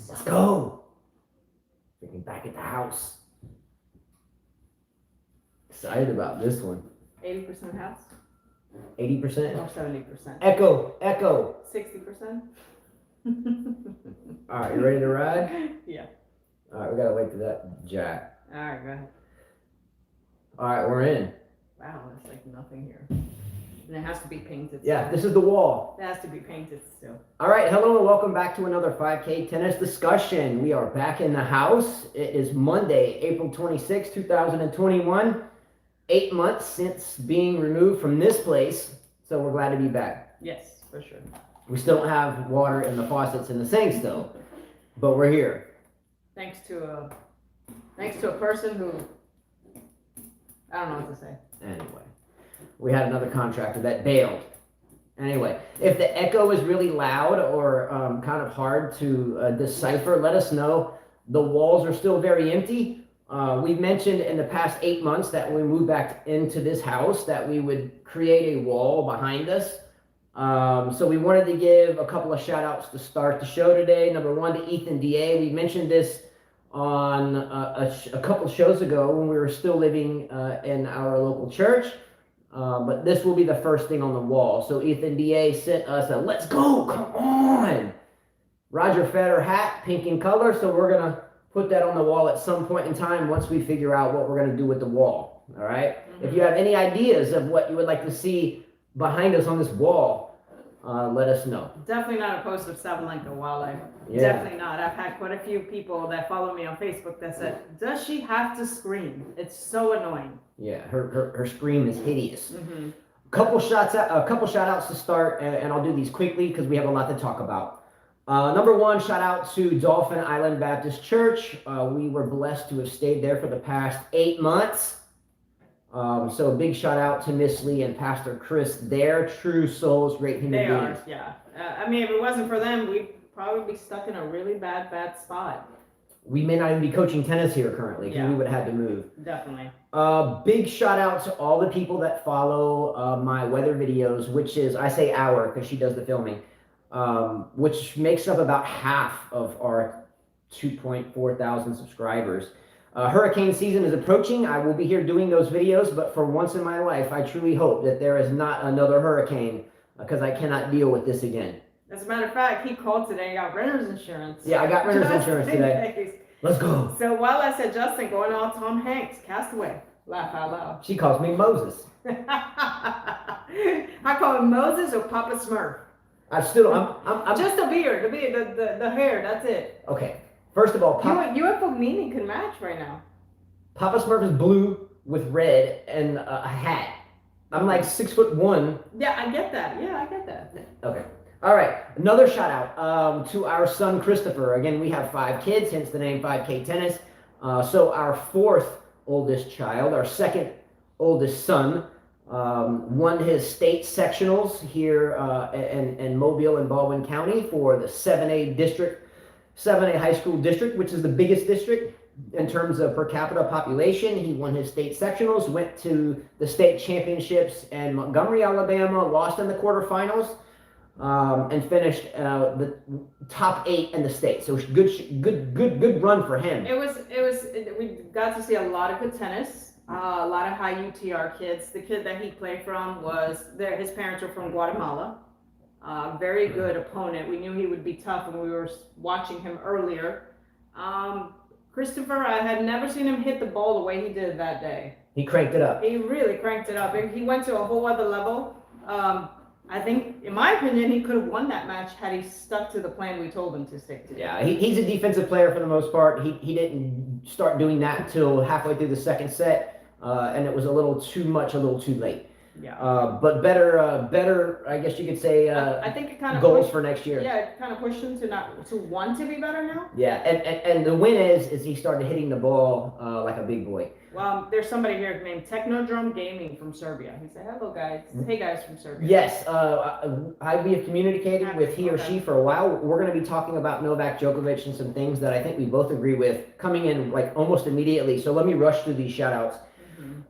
Let's go. Freaking back at the house. Excited about this one. 80% house 80%? or 70%? Echo, echo. 60%? All right, you ready to ride? Yeah. All right, we gotta wait for that jack. All right, go ahead. All right, we're in. Wow, it's like nothing here. And it has to be painted. Yeah, still. this is the wall. It has to be painted still. All right, hello and welcome back to another 5K tennis discussion. We are back in the house. It is Monday, April 26, 2021. 8 months since being removed from this place, so we're glad to be back. Yes, for sure. We still don't have water in the faucets in the sinks though, but we're here. Thanks to a person who, I don't know what to say. Anyway, we had another contractor that bailed. Anyway, if the echo is really loud or kind of hard to decipher, let us know. The walls are still very empty. We've mentioned in the past 8 months that when we moved back into this house that we would create a wall behind us. So we wanted to give a couple of shout outs to start the show today. Number one to Ethan DA. We mentioned this on a couple shows ago when we were still living in our local church. But this will be the first thing on the wall. So Ethan DA sent us a let's go, come on. Roger Federer hat, pink in color. So we're going to put that on the wall at some point in time once we figure out what we're going to do with the wall. All right. If you have any ideas of what you would like to see behind us on this wall, let us know. Definitely not opposed to Sabalenka wildlife. Yeah. Definitely not. I've had quite a few people that follow me on Facebook that said, does she have to scream? It's so annoying. Yeah, her scream is hideous. Mm-hmm. A couple shout outs to start, and I'll do these quickly because we have a lot to talk about. Number one, shout out to Dolphin Island Baptist Church. We were blessed to have stayed there for the past 8 months. So a big shout out to Miss Lee and Pastor Chris. They're true souls, great human They beings. are, yeah. I mean, if it wasn't for them, we'd probably be stuck in a really bad spot. We may not even be coaching tennis here currently because we would have had to move. Definitely. Big shout out to all the people that follow my weather videos, which is, I say our because she does the filming, which makes up about half of our 2.4 thousand subscribers. Hurricane season is approaching. I will be here doing those videos, but for once in my life, I truly hope that there is not another hurricane because I cannot deal with this again. As a matter of fact, he called today and got renter's insurance. Yeah, I got renter's insurance today. Let's go. So while I said Justin, going all Tom Hanks, Castaway, laugh out loud. She calls me Moses. I call him Moses or Papa Smurf. I'm just the beard, the hair, that's it. Okay. First of all, you and Fognini could match right now. Papa Smurf is blue with red and a hat. I'm like 6'1". Yeah, I get that. Yeah, I get that. Okay. All right. Another shout out to our son Christopher. Again, we have 5 kids, hence the name 5K Tennis. So our 4th oldest child, our 2nd oldest son, won his state sectionals here in Mobile and Baldwin County for the 7A district. 7A high school district, which is the biggest district in terms of per capita population. He won his state sectionals, went to the state championships in Montgomery, Alabama, lost in the quarterfinals, and finished the top 8 in the state. So good run for him. We got to see a lot of good tennis, a lot of high UTR kids. The kid that he played from his parents are from Guatemala. Very good opponent. We knew he would be tough when we were watching him earlier. Christopher, I had never seen him hit the ball the way he did that day. He cranked it up. He really cranked it up. He went to a whole other level. I think, in my opinion, he could have won that match had he stuck to the plan we told him to stick to. Yeah, he's a defensive player for the most part. He didn't start doing that until halfway through the second set, and it was a little too much, a little too late. Yeah. But better, I guess you could say. I think it kind of goals for next year. Yeah, it kind of pushed him to want to be better now. Yeah, and the win is he started hitting the ball like a big boy. Well, there's somebody here named Technodrome Gaming from Serbia. He said, "Hello, guys. Hey, guys from Serbia." Yes, we have communicated with he or she for a while. We're going to be talking about Novak Djokovic and some things that I think we both agree with coming in like almost immediately. So let me rush through these shout outs.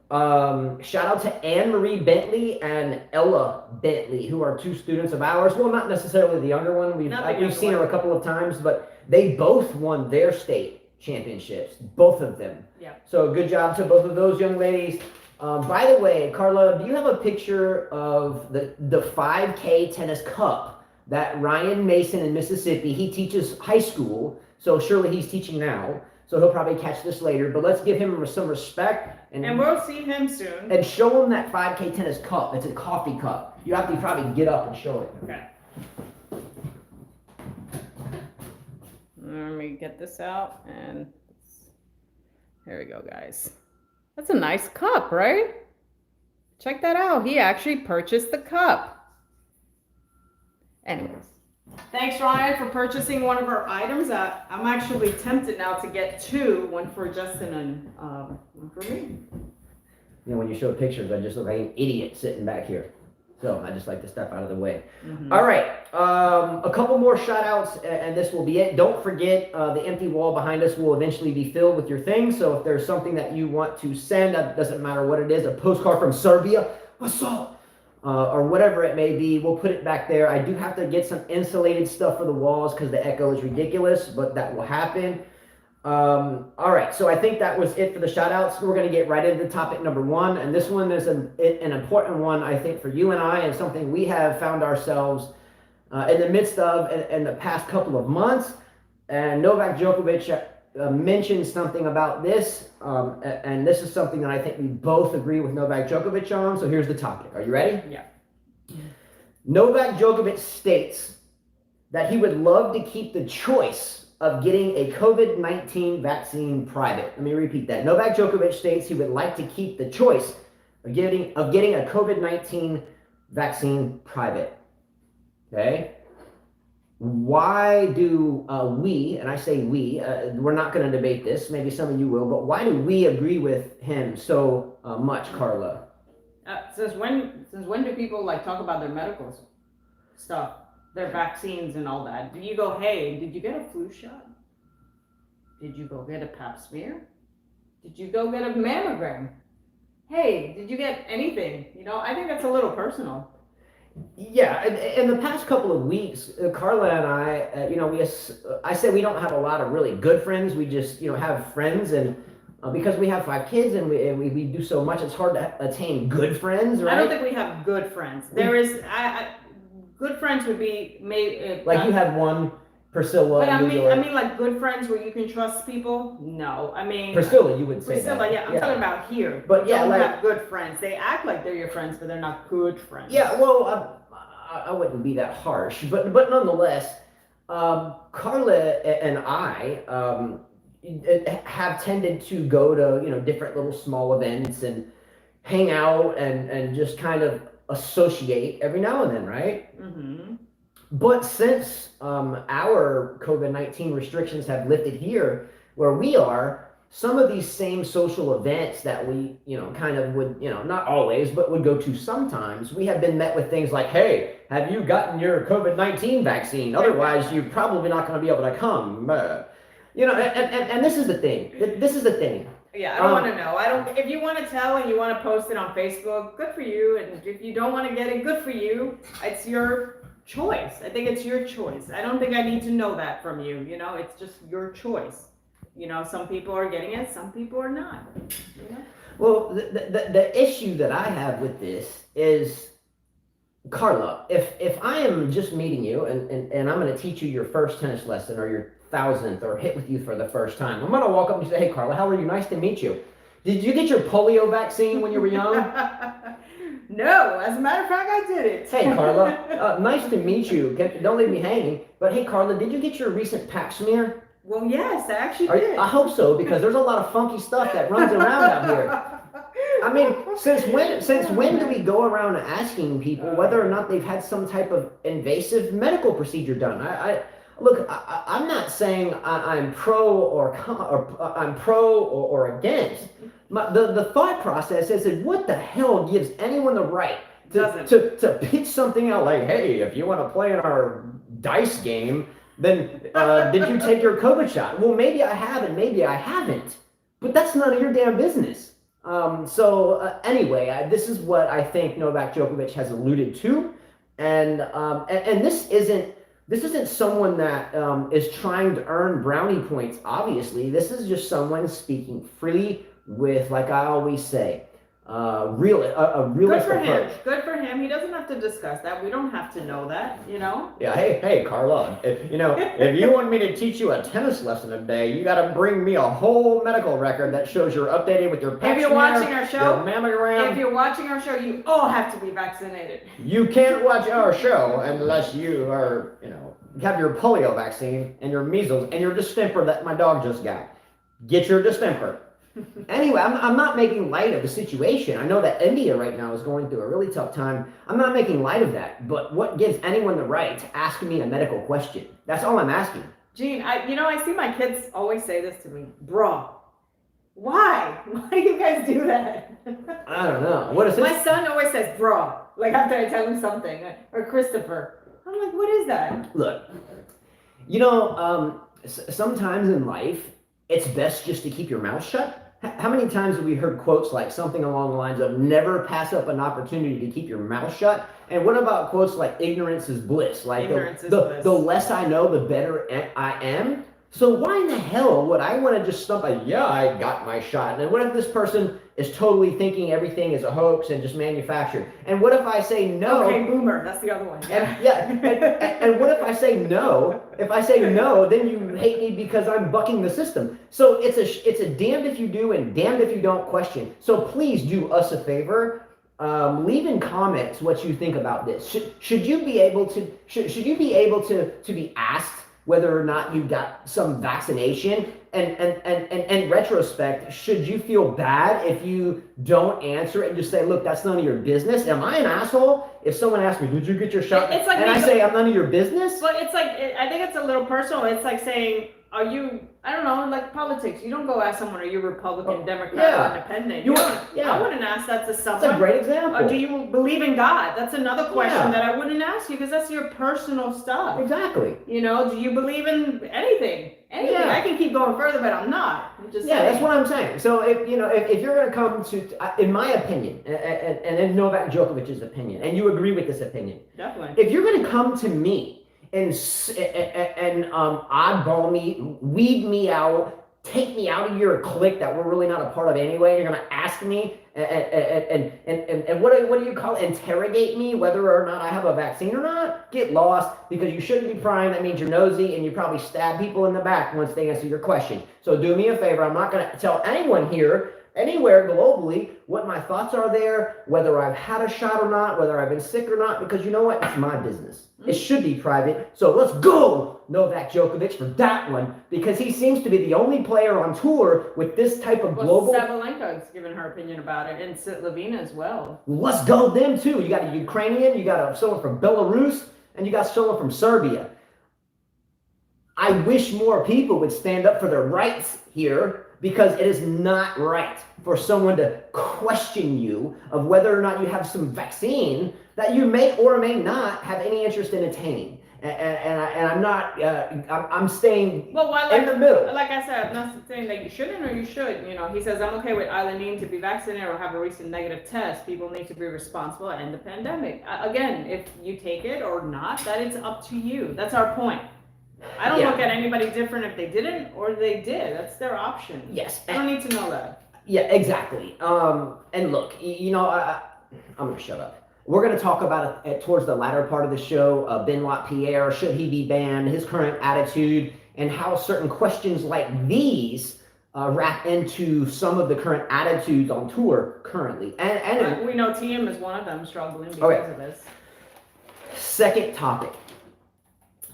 Shout out to Anne-Marie Bentley and Ella Bentley, who are 2 students of ours. Well, not necessarily the younger one. We've seen her a couple of times, but they both won their state championships, both of them. Yeah. So good job to both of those young ladies. By the way, Carla, do you have a picture of the 5K tennis cup that Ryan Mason in Mississippi, he teaches high school, so surely he's teaching now. So he'll probably catch this later, but let's give him some respect. And we'll see him soon. And show him that 5K tennis cup. It's a coffee cup. You have to probably get up and show it. Okay. Let me get this out, and here we go, guys. That's a nice cup, right? Check that out. He actually purchased the cup. Anyways. Thanks, Ryan, for purchasing one of our items. I'm actually tempted now to get 2, one for Justin and one for me. You know, when you show pictures, I just look like an idiot sitting back here. So I just like to step out of the way. All right, a couple more shout outs, and this will be it. Don't forget, the empty wall behind us will eventually be filled with your things. So if there's something that you want to send, that doesn't matter what it is, a postcard from Serbia, or whatever it may be, we'll put it back there. I do have to get some insulated stuff for the walls because the echo is ridiculous, but that will happen. All right, so I think that was it for the shout outs. We're going to get right into topic number 1, and this one is an important one, I think, for you and I, and something we have found ourselves in the midst of in the past couple of months. And Novak Djokovic mentioned something about this, and this is something that I think we both agree with Novak Djokovic on. So here's the topic. Are you ready? Yeah. Novak Djokovic states that he would love to keep the choice of getting a COVID-19 vaccine private. Let me repeat that. Novak Djokovic states he would like to keep the choice of getting a COVID-19 vaccine private. Okay? Why do we, and I say we, we're not going to debate this, maybe some of you will, but why do we agree with him so much, Carla? Since when do people like talk about their medical stuff, their vaccines and all that? Do you go, hey, did you get a flu shot? Did you go get a pap smear? Did you go get a mammogram? Hey, did you get anything? You know, I think that's a little personal. Yeah, in the past couple of weeks, Carla and I, I said we don't have a lot of really good friends. We just, have friends, and because we have 5 kids and we do so much, it's hard to attain good friends, right? I don't think we have good friends. There is, good friends would be maybe like you have one, Priscilla. But I mean, like good friends where you can trust people. No, I mean Priscilla, you would say Priscilla, that. Yeah, I'm talking about here. But yeah, don't like have good friends. They act like they're your friends, but they're not good friends. Yeah, well, I wouldn't be that harsh, but nonetheless, Carla and I have tended to go to different little small events and hang out and just kind of associate every now and then, right? Mm-hmm. But since our COVID-19 restrictions have lifted here where we are, some of these same social events that we, kind of would, not always, but would go to sometimes, we have been met with things like, hey, have you gotten your COVID-19 vaccine? Otherwise, you're probably not going to be able to come. And this is the thing. This is the thing. Yeah, I don't want to know. If you want to tell and you want to post it on Facebook, good for you. And if you don't want to get it, good for you. It's your choice. I think it's your choice. I don't think I need to know that from you. It's just your choice. Some people are getting it, some people are not. Well, the issue that I have with this is, Carla, if I am just meeting you and I'm going to teach you your first tennis lesson or your 1000th or hit with you for the first time, I'm going to walk up and say, hey, Carla, how are you? Nice to meet you. Did you get your polio vaccine when you were young? No, as a matter of fact, I did it. Hey, Carla, nice to meet you. Don't leave me hanging. But hey, Carla, did you get your recent pap smear? Well, yes, I actually did. I hope so, because there's a lot of funky stuff that runs around out here. I mean, since when do we go around asking people whether or not they've had some type of invasive medical procedure done? Look, I'm not saying I'm pro or against. The thought process is what the hell gives anyone the right to pitch something out like, hey, if you want to play in our dice game, then did you take your COVID shot? Well, maybe I have and maybe I haven't, but that's none of your damn business. Anyway, this is what I think Novak Djokovic has alluded to, and this isn't someone that is trying to earn brownie points. Obviously, this is just someone speaking freely with, like I always say, a realist approach. Good for him. He doesn't have to discuss that. We don't have to know that, you know? Yeah, hey, Carla, if you want me to teach you a tennis lesson a day, you got to bring me a whole medical record that shows you're updated with your pap If you're smear, watching our show, your mammogram. If you're watching our show, you all have to be vaccinated. You can't watch our show unless you are, have your polio vaccine and your measles and your distemper that my dog just got. Get your distemper. Anyway, I'm not making light of the situation. I know that India right now is going through a really tough time. I'm not making light of that. But what gives anyone the right to ask me a medical question? That's all I'm asking. Gene, I see my kids always say this to me, bro. Why? Why do you guys do that? I don't know. What is this? My son always says, bro, like after I tell him something, or Christopher. I'm like, what is that? Look, sometimes in life, it's best just to keep your mouth shut. How many times have we heard quotes like something along the lines of never pass up an opportunity to keep your mouth shut? And what about quotes like ignorance is bliss? Like the less I know, the better I am. So why in the hell would I want to just stump I got my shot? And what if this person is totally thinking everything is a hoax and just manufactured? And what if I say no? Okay, boomer, that's the other one. And what if I say no? If I say no, then you hate me because I'm bucking the system. So it's a damned if you do and damned if you don't question. So please do us a favor. Leave in comments what you think about this. Should you be able to be asked whether or not you got some vaccination? And in retrospect, should you feel bad if you don't answer it and just say, look, that's none of your business? Am I an asshole if someone asks me, did you get your shot? It's like, and I say, I'm none of your business? Well, it's like, I think it's a little personal. It's like saying, are you, I don't know, like politics. You don't go ask someone, are you Republican, Democrat, or Independent? I wouldn't ask that to someone. That's a great example. Or do you believe in God? That's another question that I wouldn't ask you because that's your personal stuff. Exactly. Do you believe in anything? Yeah. I can keep going further, but I'm not. I'm just saying. That's what I'm saying. So if you're going to come to, in my opinion, and in Novak Djokovic's opinion, and you agree with this opinion, definitely. If you're going to come to me and oddball me, weed me out, take me out of your clique that we're really not a part of anyway, you're going to ask me and what do you call it? Interrogate me whether or not I have a vaccine or not? Get lost, because you shouldn't be prying. That means you're nosy and you probably stab people in the back once they answer your question. So do me a favor. I'm not going to tell anyone here, anywhere globally, what my thoughts are there, whether I've had a shot or not, whether I've been sick or not, because you know what? It's my business. It should be private. So let's go, Novak Djokovic, for that one, because he seems to be the only player on tour with this type of global. Sabalenka's given her opinion about it, and Slovenia as well. Let's go them too. You got a Ukrainian, you got someone from Belarus, and you got someone from Serbia. I wish more people would stand up for their rights here, because it is not right for someone to question you of whether or not you have some vaccine that you may or may not have any interest in attaining. And I'm not, I'm staying in the middle. Like I said, I'm not saying that you shouldn't or you should. He says, I'm okay with either needing to be vaccinated or have a recent negative test. People need to be responsible and end the pandemic. Again, if you take it or not, that is up to you. That's our point. I don't look at anybody different if they didn't or they did. That's their option. Yes. I don't need to know that. Yeah, exactly. And look, I'm going to shut up. We're going to talk about it towards the latter part of the show. Benoit Paire, should he be banned, his current attitude, and how certain questions like these wrap into some of the current attitudes on tour currently. And we know TM is one of them struggling because of this. Second topic.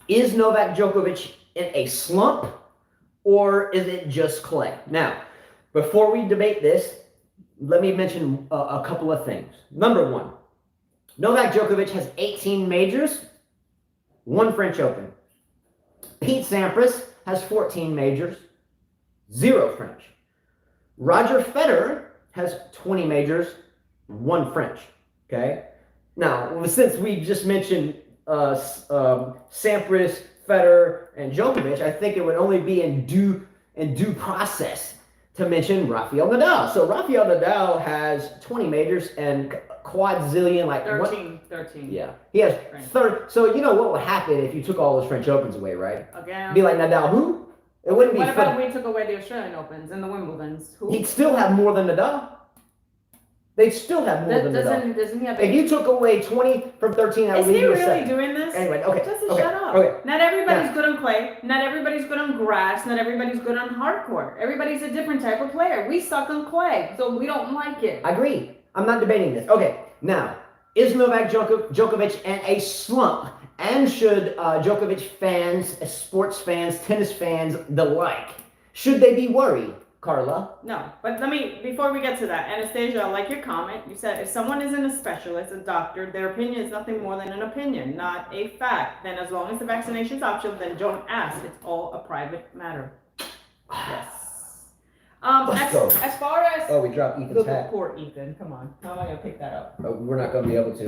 Is Novak Djokovic in a slump, or is it just clay? Now, before we debate this, let me mention a couple of things. Number one, Novak Djokovic has 18 majors, 1 French Open. Pete Sampras has 14 majors, 0 French. Roger Federer has 20 majors, 1 French. Okay? Now, since we just mentioned Sampras, Federer, and Djokovic, I think it would only be in due process to mention Rafael Nadal. So Rafael Nadal has 20 majors and quadzillion, like 13. Yeah, he has Right. 30. So you know what would happen if you took all those French Opens away, right? Again. Be like Nadal, who? It wouldn't be. What about if we took away the Australian Opens and the Wimbledons? Who? He'd still have more than Nadal. They'd still have more than Nadal. Doesn't he have? If you took away 20 from 13, I would Is leave he you a really second. doing this? Anyway, okay. Just okay, shut up. Okay. Not everybody's good on clay. Not everybody's good on grass. Not everybody's good on hardcourt. Everybody's a different type of player. We suck on clay, so we don't like it. I agree. I'm not debating this. Okay, now, is Novak Djokovic in a slump? And should Djokovic fans, sports fans, tennis fans, the like, should they be worried, Carla? No, but before we get to that, Anastasia, I like your comment. You said if someone isn't a specialist, a doctor, their opinion is nothing more than an opinion, not a fact. Then as long as the vaccination is optional, then don't ask. It's all a private matter. Yes. Let's go. As far as Oh, we dropped Ethan's hat. poor Ethan, come on. How am I gonna pick that up? Oh, we're not going to be able to.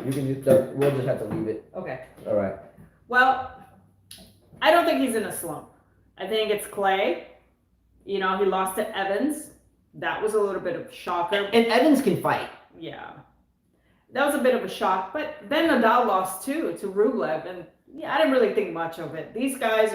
You can just, we'll just have to leave it. Okay. All right. Well, I don't think he's in a slump. I think it's clay. You know, he lost to Evans. That was a little bit of a shocker. And Evans can fight. Yeah. That was a bit of a shock. But then Nadal lost too to Rublev. And yeah, I didn't really think much of it. These guys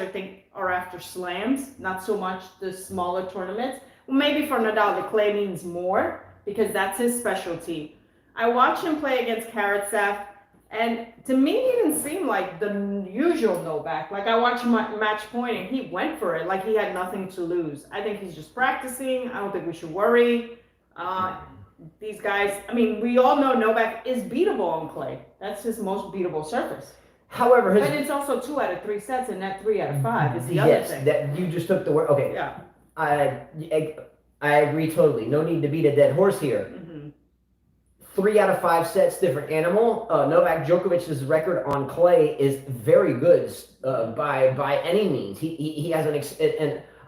are after slams, not so much the smaller tournaments. Well, maybe for Nadal, the clay means more because that's his specialty. I watched him play against Karatsev, and to me, he didn't seem like the usual Novak. Like, I watched match point, and he went for it like he had nothing to lose. I think he's just practicing. I don't think we should worry. These guys, I mean, we all know Novak is beatable on clay. That's his most beatable surface. However, But it's also 2 out of 3 sets and not 3 out of 5 is the other thing. Yes, that you just took the word. Okay. Yeah. I agree totally. No need to beat a dead horse here. Mm-hmm. 3 out of 5 sets, different animal. Novak Djokovic's record on clay is very good by any means. He has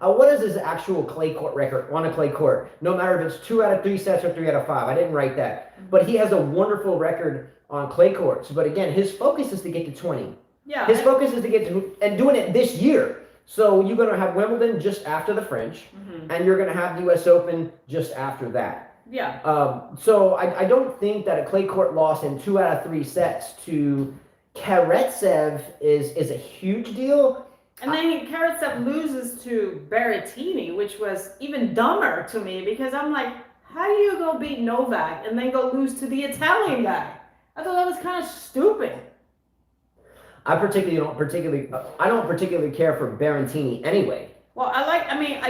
what is his actual clay court record on a clay court? No matter if it's 2 out of 3 sets or 3 out of 5. I didn't write that, but he has a wonderful record on clay courts. But again, his focus is to get to 20. Yeah. His focus is to get to and doing it this year. So you're going to have Wimbledon just after the French, and you're going to have the U.S. Open just after that. Yeah. So I don't think that a clay court loss in 2 out of 3 sets to Karatsev is a huge deal. And then Karatsev loses to Berrettini, which was even dumber to me because I'm like, how do you go beat Novak and then go lose to the Italian guy? I thought that was kind of stupid. I don't particularly care for Berrettini anyway. Well, I'm going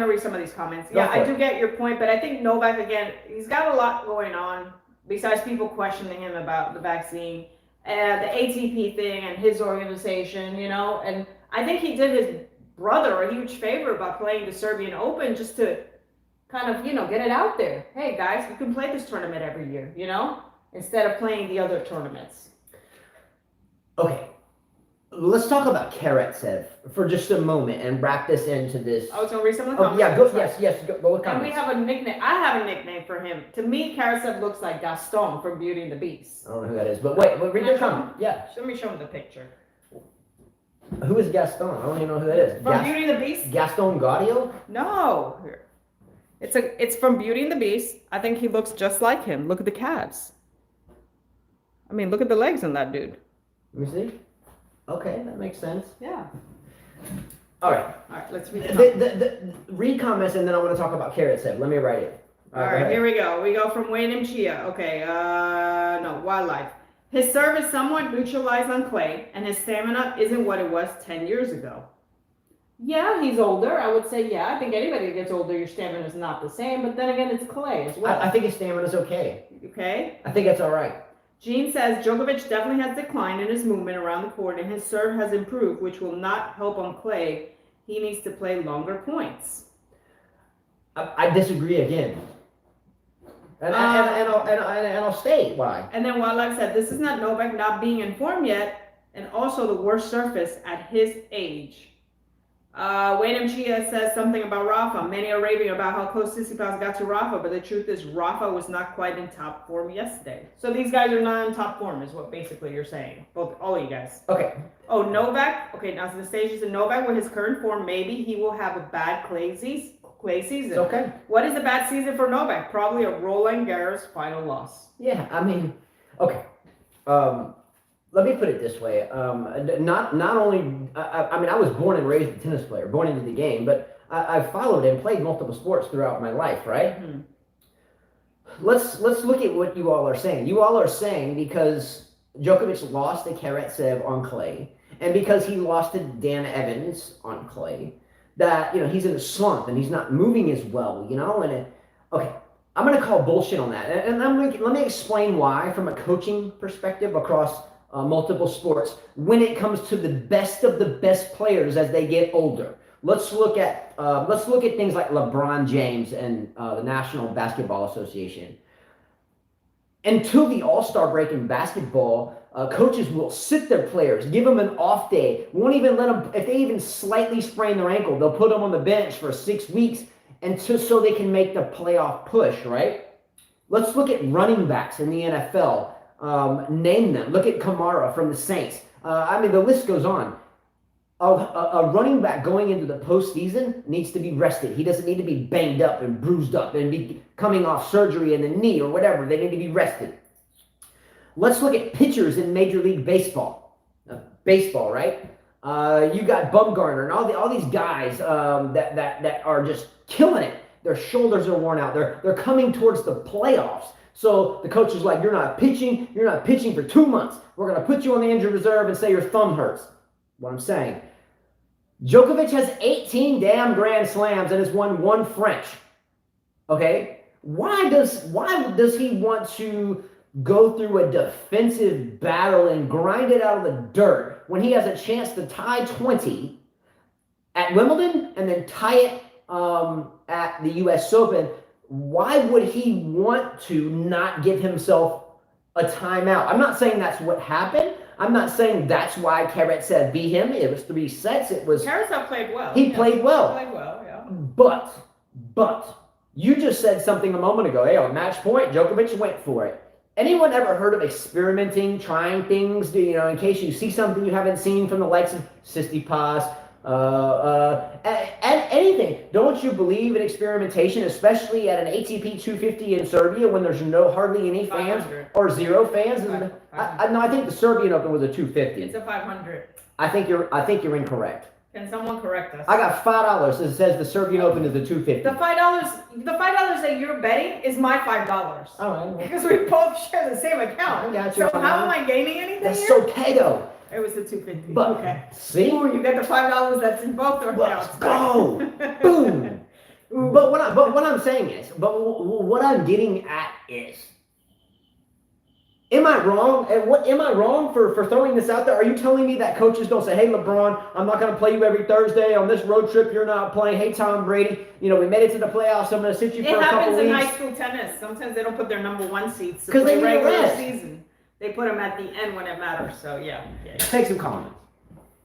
to read some of these comments. Yeah, I do get your point, but I think Novak, again, he's got a lot going on besides people questioning him about the vaccine and the ATP thing and his organization, you know, and I think he did his brother a huge favor by playing the Serbian Open just to kind of, you know, get it out there. Hey, guys, you can play this tournament every year, you know, instead of playing the other tournaments. Okay, let's talk about Karatsev for just a moment and wrap this into this. I was going to read some of the comments. Yeah, go with comments. And we have a nickname. I have a nickname for him. To me, Karatsev looks like Gaston from Beauty and the Beast. I don't know who that is, but wait, read the comment. Yeah. Let me show him the picture. Who is Gaston? I don't even know who that is. From Beauty and the Beast? Gaston Gaudio? No. It's from Beauty and the Beast. I think he looks just like him. Look at the calves. I mean, look at the legs on that dude. Let me see. Okay, that makes sense. Yeah. All right, let's read the read comments, and then I want to talk about Karatsev. Let me write it. All right, here we go. We go from Wayne and Chia. Okay, no, wildlife. His serve is somewhat neutralized on clay, and his stamina isn't what it was 10 years ago. Yeah, he's older. I would say, yeah. I think anybody that gets older, your stamina is not the same. But then again, it's clay as well. I think his stamina is okay. Okay. I think that's all right. Gene says Djokovic definitely has declined in his movement around the court, and his serve has improved, which will not help on clay. He needs to play longer points. I disagree again. And I'll state why. And then Wildlife said, this is not Novak not being in form yet, and also the worst surface at his age. Wayne MG says something about Rafa. Many are raving about how close Tsitsipas got to Rafa, but the truth is Rafa was not quite in top form yesterday. So these guys are not in top form, is what basically you're saying. All of you guys. Okay. Oh, Novak. Okay, now to the stage is Novak with his current form. Maybe he will have a bad clay season. Okay. What is a bad season for Novak? Probably a Roland Garros final loss. Yeah, I mean, okay. Let me put it this way. Not only, I mean, I was born and raised a tennis player, born into the game, but I followed and played multiple sports throughout my life, right? Mm-hmm. Let's look at what you all are saying. You all are saying because Djokovic lost to Karatsev on clay, and because he lost to Dan Evans on clay, that, you know, he's in a slump and he's not moving as well, you know? Okay, I'm going to call bullshit on that. And let me explain why from a coaching perspective across multiple sports when it comes to the best of the best players as they get older. Let's look at things like LeBron James and the National Basketball Association. Until the All-Star break in basketball, coaches will sit their players, give them an off day, won't even let them, if they even slightly sprain their ankle, they'll put them on the bench for 6 weeks so they can make the playoff push, right? Let's look at running backs in the NFL. Name them. Look at Kamara from the Saints. I mean, the list goes on. A running back going into the postseason needs to be rested. He doesn't need to be banged up and bruised up and be coming off surgery in the knee or whatever. They need to be rested. Let's look at pitchers in Major League Baseball. Baseball, right? You got Bumgarner and all these guys that are just killing it. Their shoulders are worn out. They're coming towards the playoffs. So the coach is like, you're not pitching for 2 months. We're going to put you on the injured reserve and say your thumb hurts. What I'm saying. Djokovic has 18 damn Grand Slams and has won 1 French. Okay? Why does he want to go through a defensive battle and grind it out of the dirt when he has a chance to tie 20 at Wimbledon and then tie it at the US Open? Why would he want to not give himself a timeout? I'm not saying that's what happened. I'm not saying that's why Karatsev beat him. It was 3 sets. Karatsev played well. He played well. He played well, yeah. But you just said something a moment ago. Hey, on match point, Djokovic went for it. Anyone ever heard of experimenting, trying things? You know, in case you see something you haven't seen from the likes of Tsitsipas, and anything. Don't you believe in experimentation, especially at an ATP 250 in Serbia when there's hardly any fans or 0 fans? No, I think the Serbian Open was a 250. It's a 500. I think you're incorrect. Can someone correct us? I got $5 that says the Serbian Open is a 250. The $5 that you're betting is my $5. All right. Because we both share the same account. I got you. So how am I gaining anything? That's here? okay though. It was the 250. But okay. See? Ooh, you got the $5 that's in both our accounts. Let's go. Boom. But what I'm saying is, what I'm getting at is, am I wrong? Am I wrong for throwing this out there? Are you telling me that coaches don't say, hey, LeBron, I'm not going to play you every Thursday on this road trip. You're not playing. Hey, Tom Brady, you know, we made it to the playoffs. I'm going to sit you for a couple weeks. It happens in high school tennis. Sometimes they don't put their number 1 seeds to play play regular rest. season. They put them at the end when it matters. So, yeah. Take some comments.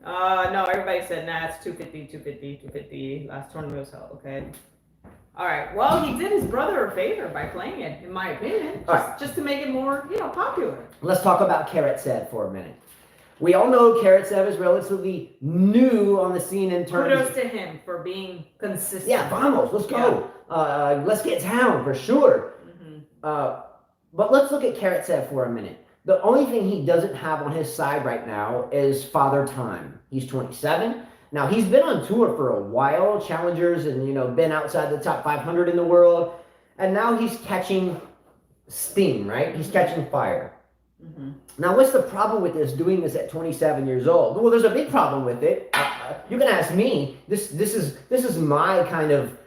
No, everybody said, nah, it's 250. Last tournament was held. Okay. All right. Well, he did his brother a favor by playing it, in my opinion, just to make it more, popular. Let's talk about Karatsev for a minute. We all know Karatsev is relatively new on the scene in terms. Kudos to him for being consistent. Yeah, vamos, let's go. Yeah. Let's get down for sure. Mm-hmm. But let's look at Karatsev for a minute. The only thing he doesn't have on his side right now is father time. He's 27. Now, he's been on tour for a while, challengers, and, been outside the top 500 in the world. And now he's catching steam, right? He's catching fire. Mm-hmm. Now, what's the problem with doing this at 27 years old? Well, there's a big problem with it. You can ask me. This is my kind of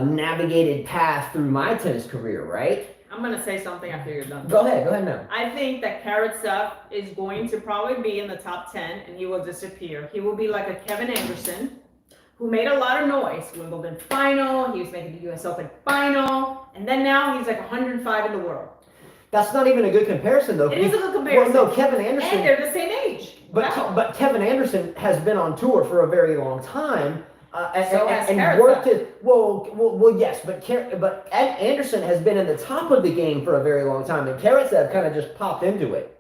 navigated path through my tennis career, right? I'm going to say something after you're done. Go ahead now. I think that Karatsev is going to probably be in the top 10 and he will disappear. He will be like a Kevin Anderson who made a lot of noise. Wimbledon final, he was making the US Open final, and then now he's like 105 in the world. That's not even a good comparison, though. It is a good comparison. Well, no, Kevin Anderson. And they're the same age. Wow. But Kevin Anderson has been on tour for a very long time. And worked it. Well, yes, but Anderson has been in the top of the game for a very long time, and Karatsev kind of just popped into it.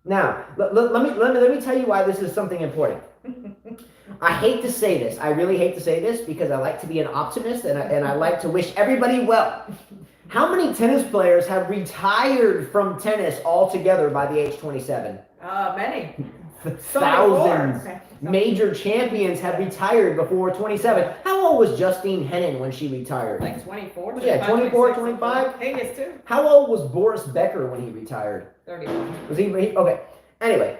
Now, let me tell you why this is something important. I hate to say this. I really hate to say this because I like to be an optimist and I like to wish everybody well. How many tennis players have retired from tennis altogether by the age 27? Many. Thousands. Major champions have retired before 27. How old was Justine Henin when she retired? Like 24. Yeah, 24, 25. Vegas too. How old was Boris Becker when he retired? 31. Was he okay? Anyway,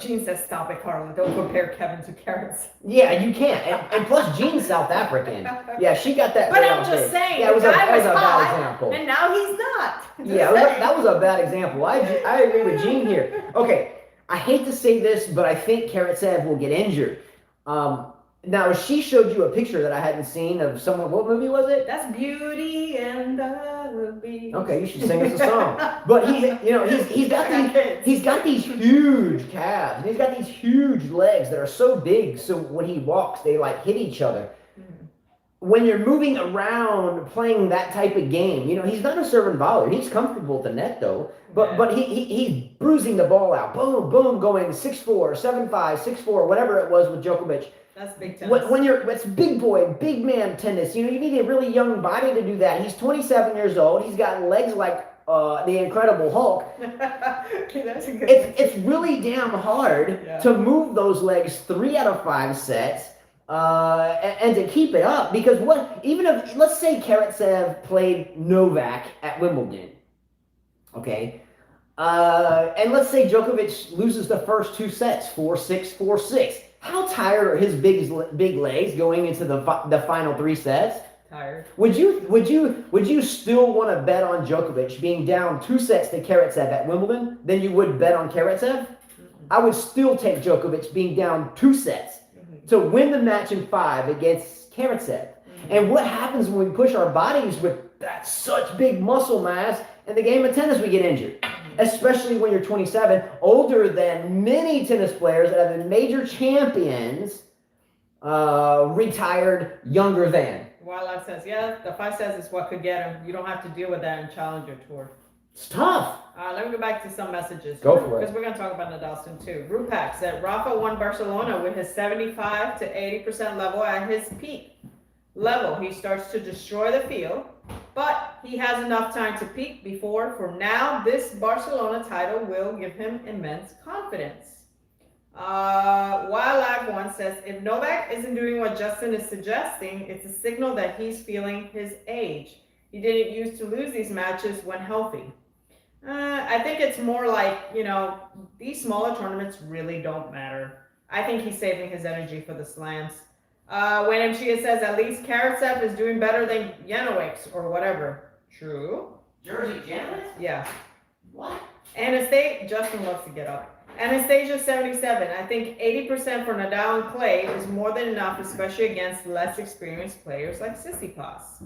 Gene says, "Stop it, Carla. Don't compare Kevin to Carrots." Yeah, you can't. And plus, Jean's South African. Yeah, she got that. But I'm just saying, yeah, it was a guy was bad hot, example. and now he's not. Yeah, that was a bad example. I agree with Jean here. Okay, I hate to say this, but I think Karatsev will get injured. Now, she showed you a picture that I hadn't seen of someone. What movie was it? That's Beauty and the Beast. Okay, you should sing us a song. But he's got these huge calves. And he's got these huge legs that are so big. So when he walks, they like hit each other. When you're moving around playing that type of game, he's not a serve and volley. He's comfortable at the net though. But he's bruising the ball out. Boom, boom, going 6'4", 7'5", 6'4", whatever it was with Djokovic. That's big tennis. It's big boy, big man tennis. You need a really young body to do that. He's 27 years old. He's got legs like the Incredible Hulk. That's a good it's really damn hard to move those legs 3 out of 5 sets. And to keep it up, because let's say Karatsev played Novak at Wimbledon, okay, and let's say Djokovic loses the first 2 sets, 4-6, 4-6. How tired are his big legs going into the final 3 sets? Tired. Would you still want to bet on Djokovic being down 2 sets to Karatsev at Wimbledon than you would bet on Karatsev? I would still take Djokovic being down 2 sets to win the match in 5 against Karatsev. And what happens when we push our bodies with that such big muscle mass in the game of tennis? We get injured. Especially when you're 27, older than many tennis players that have been major champions, retired younger than. Wildlife says, the 5 sets is what could get him. You don't have to deal with that in Challenger Tour. It's tough. Let me go back to some messages. Go for it. Because we're going to talk about Nadal soon too. Rupak said Rafa won Barcelona with his 75 to 80% level at his peak level. He starts to destroy the field, but he has enough time to peak before. For now, this Barcelona title will give him immense confidence. Wildlife One says, if Novak isn't doing what Justin is suggesting, it's a signal that he's feeling his age. He didn't used to lose these matches when healthy. I think it's more like, these smaller tournaments really don't matter. I think he's saving his energy for the slams. When MCA says at least Karatsev is doing better than Janowicz or whatever. True. Jersey Janowicz? Yeah. What? Anastasia, Justin loves to get up. Anastasia 77. I think 80% for Nadal and Clay is more than enough, especially against less experienced players like Tsitsipas.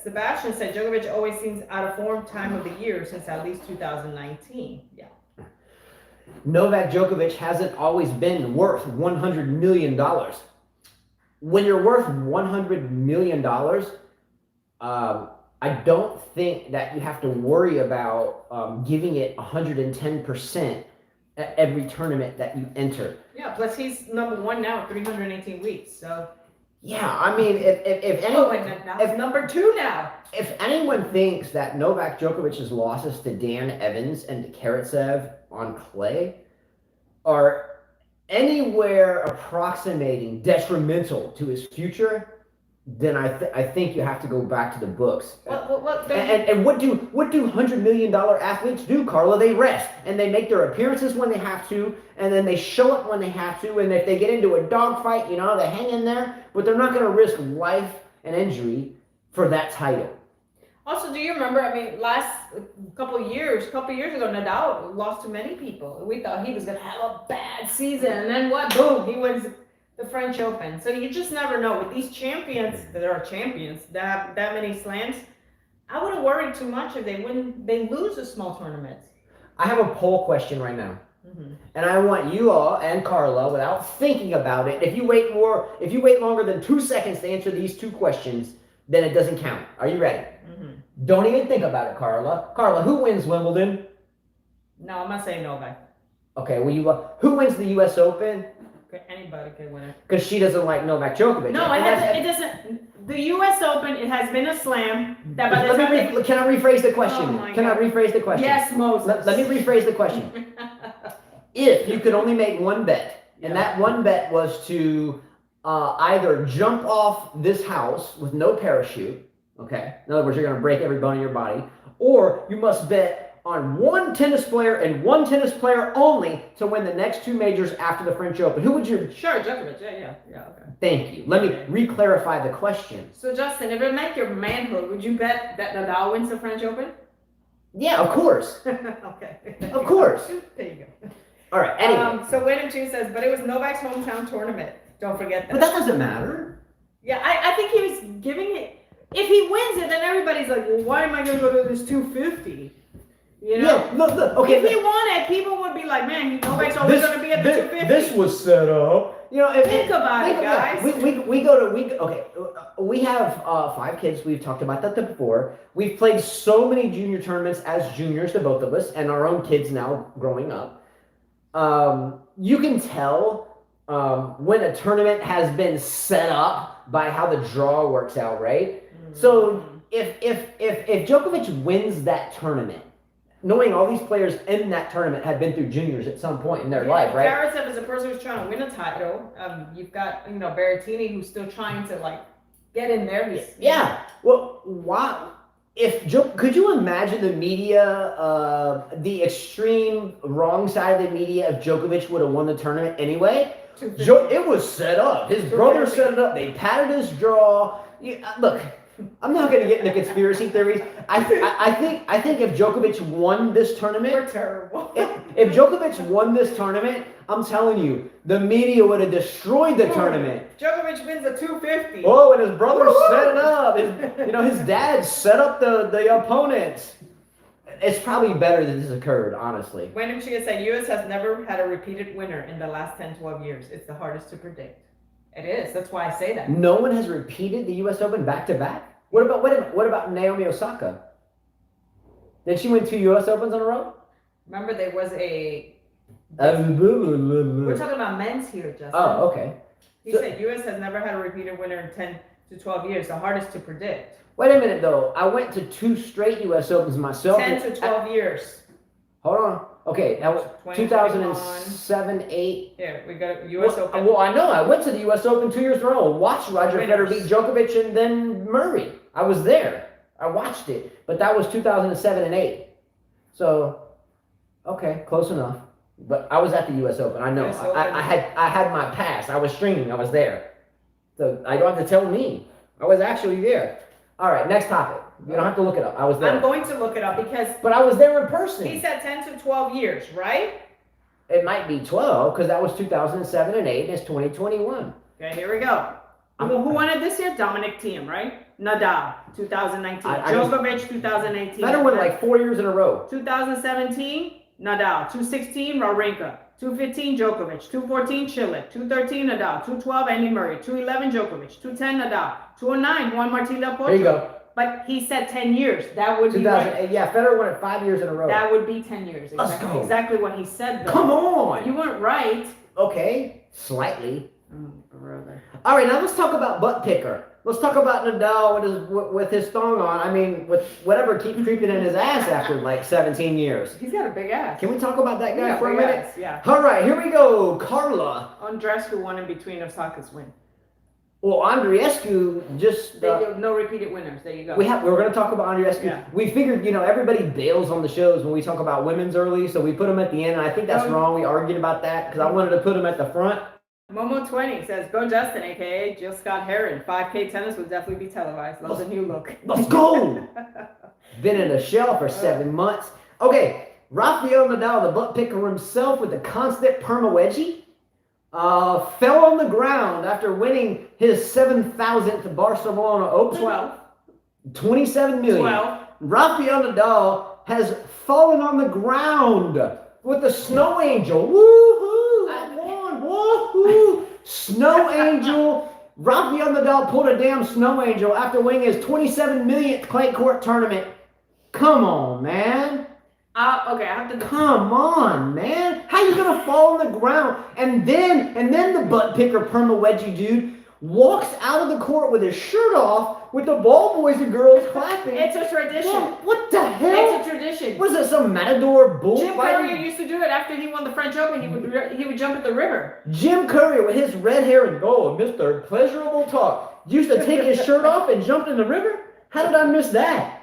Sebastian said Djokovic always seems out of form time of the year since at least 2019. Yeah. Novak Djokovic hasn't always been worth $100 million. When you're worth $100 million, I don't think that you have to worry about giving it 110% at every tournament that you enter. Yeah, plus he's number 1 now, 318 weeks. So. Yeah, I mean, if anyone, if number 2 now. If anyone thinks that Novak Djokovic's losses to Dan Evans and to Karatsev on clay are anywhere approximating detrimental to his future, then I think you have to go back to the books. And what do $100 million athletes do, Carla? They rest and they make their appearances when they have to, and then they show up when they have to. And if they get into a dogfight, they hang in there, but they're not going to risk life and injury for that title. Also, do you remember? I mean, couple years ago, Nadal lost to many people. We thought he was going to have a bad season, and then what? Boom! He wins the French Open. So you just never know with these champions. There are champions that have that many slams. I wouldn't worry too much if they lose a small tournament. I have a poll question right now. Mm-hmm. And I want you all and Carla, without thinking about it, if you wait longer than 2 seconds to answer these two questions, then it doesn't count. Are you ready? Mm-hmm. Don't even think about it, Carla. Carla, who wins Wimbledon? No, I'm gonna say Novak. Okay, well, who wins the U.S. Open? Anybody can win it. Because she doesn't like Novak Djokovic. No, it doesn't. The U.S. Open, it has been a slam. That by the time can I rephrase the question? Oh my Can God. I rephrase the question? Yes, Moses. Let me rephrase the question. If you could only make one bet, and that one bet was to either jump off this house with no parachute, okay? In other words, you're going to break every bone in your body, or you must bet on one tennis player and one tennis player only to win the next two majors after the French Open. Who would you? Sure, Djokovic. Yeah, okay. Thank you. Let me re-clarify the question. So, Justin, if it meant your manhood, would you bet that Nadal wins the French Open? Yeah, of course. Okay. Of course. There you go. All right, anyway. So William Chu says, but it was Novak's hometown tournament. Don't forget that. But that doesn't matter. Yeah, I think he was giving it. If he wins it, then everybody's like, well, why am I going to go to this 250? You know? Yeah, look, okay. If he won it, people would be like, man, Novak's always going to be at the 250. This was set up. You know, think about it, guys. We have 5 kids. We've talked about that before. We've played so many junior tournaments as juniors, the both of us, and our own kids now growing up. You can tell when a tournament has been set up by how the draw works out, right? Mm-hmm. So if Djokovic wins that tournament, knowing all these players in that tournament had been through juniors at some point in their life, right? Karatsev is a person who's trying to win a title. You've got Berrettini who's still trying to get in there. Well, why? Could you imagine the media, the extreme wrong side of the media if Djokovic would have won the tournament anyway? It was set up. His brother set it up. They padded his draw. Look, I'm not going to get into conspiracy theories. I think if Djokovic won this tournament, we're terrible. If Djokovic won this tournament, I'm telling you, the media would have destroyed the tournament. Djokovic wins the 250. Oh, and his brother set it up. His dad set up the opponents. It's probably better that this occurred, honestly. When she said U.S. has never had a repeated winner in the last 10, 12 years. It's the hardest to predict. It is. That's why I say that. No one has repeated the U.S. Open back to back. What about Naomi Osaka? Did she win 2 U.S. Opens in a row? Remember, there was a. We're talking about men's here, Justin. Oh, okay. He said U.S. has never had a repeated winner in 10 to 12 years. The hardest to predict. Wait a minute, though. I went to 2 straight U.S. Opens myself. 10 to 12 years. Hold on. Okay, that was 2007, 8. Yeah, we got U.S. Open. Well, I know. I went to the U.S. Open 2 years in a row. Watched Roger Federer beat Djokovic and then Murray. I was there. I watched it. But that was 2007 and 8. So, okay, close enough. But I was at the U.S. Open. I know. I had my pass. I was streaming. I was there. So I don't have to tell me. I was actually there. All right, next topic. You don't have to look it up. I was there. I'm going to look it up because... But I was there in person. He said 10 to 12 years, right? It might be 12 because that was 2007 and 8 and it's 2021. Okay, here we go. Who won it this year? Dominic Thiem, right? Nadal, 2019. Djokovic, 2018. Federer won like 4 years in a row. 2017, Nadal. 2016, Wawrinka. 2015, Djokovic. 2014, Chilik. 2013, Nadal. 2012, Andy Murray. 2011, Djokovic. 2010, Nadal. 2009, Juan Martín del Potro. There you go. But he said 10 years. That would be right. Yeah, Federer won it 5 years in a row. That would be 10 years. Exactly. Let's go. Exactly what he said, though. Come on. You weren't right. Okay, slightly. Oh, brother. All right, now let's talk about butt picker. Let's talk about Nadal with his thong on. I mean, with whatever keeps creeping in his ass after like 17 years. He's got a big ass. Can we talk about that guy for a minute? Ass, yeah. All right, here we go. Carla. Andreescu won in between Osaka's win. Well, Andreescu just... no repeated winners. There you go. We're going to talk about Andreescu. Yeah. We figured, everybody bails on the shows when we talk about women's early, so we put them at the end, and I think that's wrong. We argued about that because I wanted to put them at the front. Momo20 says, go Justin, a.k.a. Jill Scott Heron. 5K tennis would definitely be televised. Love the new look. Let's go! Been in a shell for 7 months. Okay, Rafael Nadal, the butt picker himself with the constant perma wedgie. Fell on the ground after winning his 7,000th Barcelona Open. 27 million. 12. Rafael Nadal has fallen on the ground with the snow angel. Woo-hoo! I won. Woo-hoo! Snow angel. Rafael Nadal pulled a damn snow angel after winning his 27 millionth clay court tournament. Come on, man. Okay, I have to. Come on, man. How you gonna fall on the ground and then the butt picker perma wedgie dude walks out of the court with his shirt off with the ball boys and girls clapping? It's a tradition. What the hell? It's a tradition. What is that? Some matador bull? Jim Courier used to do it after he won the French Open. He would jump in the river. Jim Courier with his red hair and Mr. Pleasurable Talk used to take his shirt off and jump in the river. How did I miss that?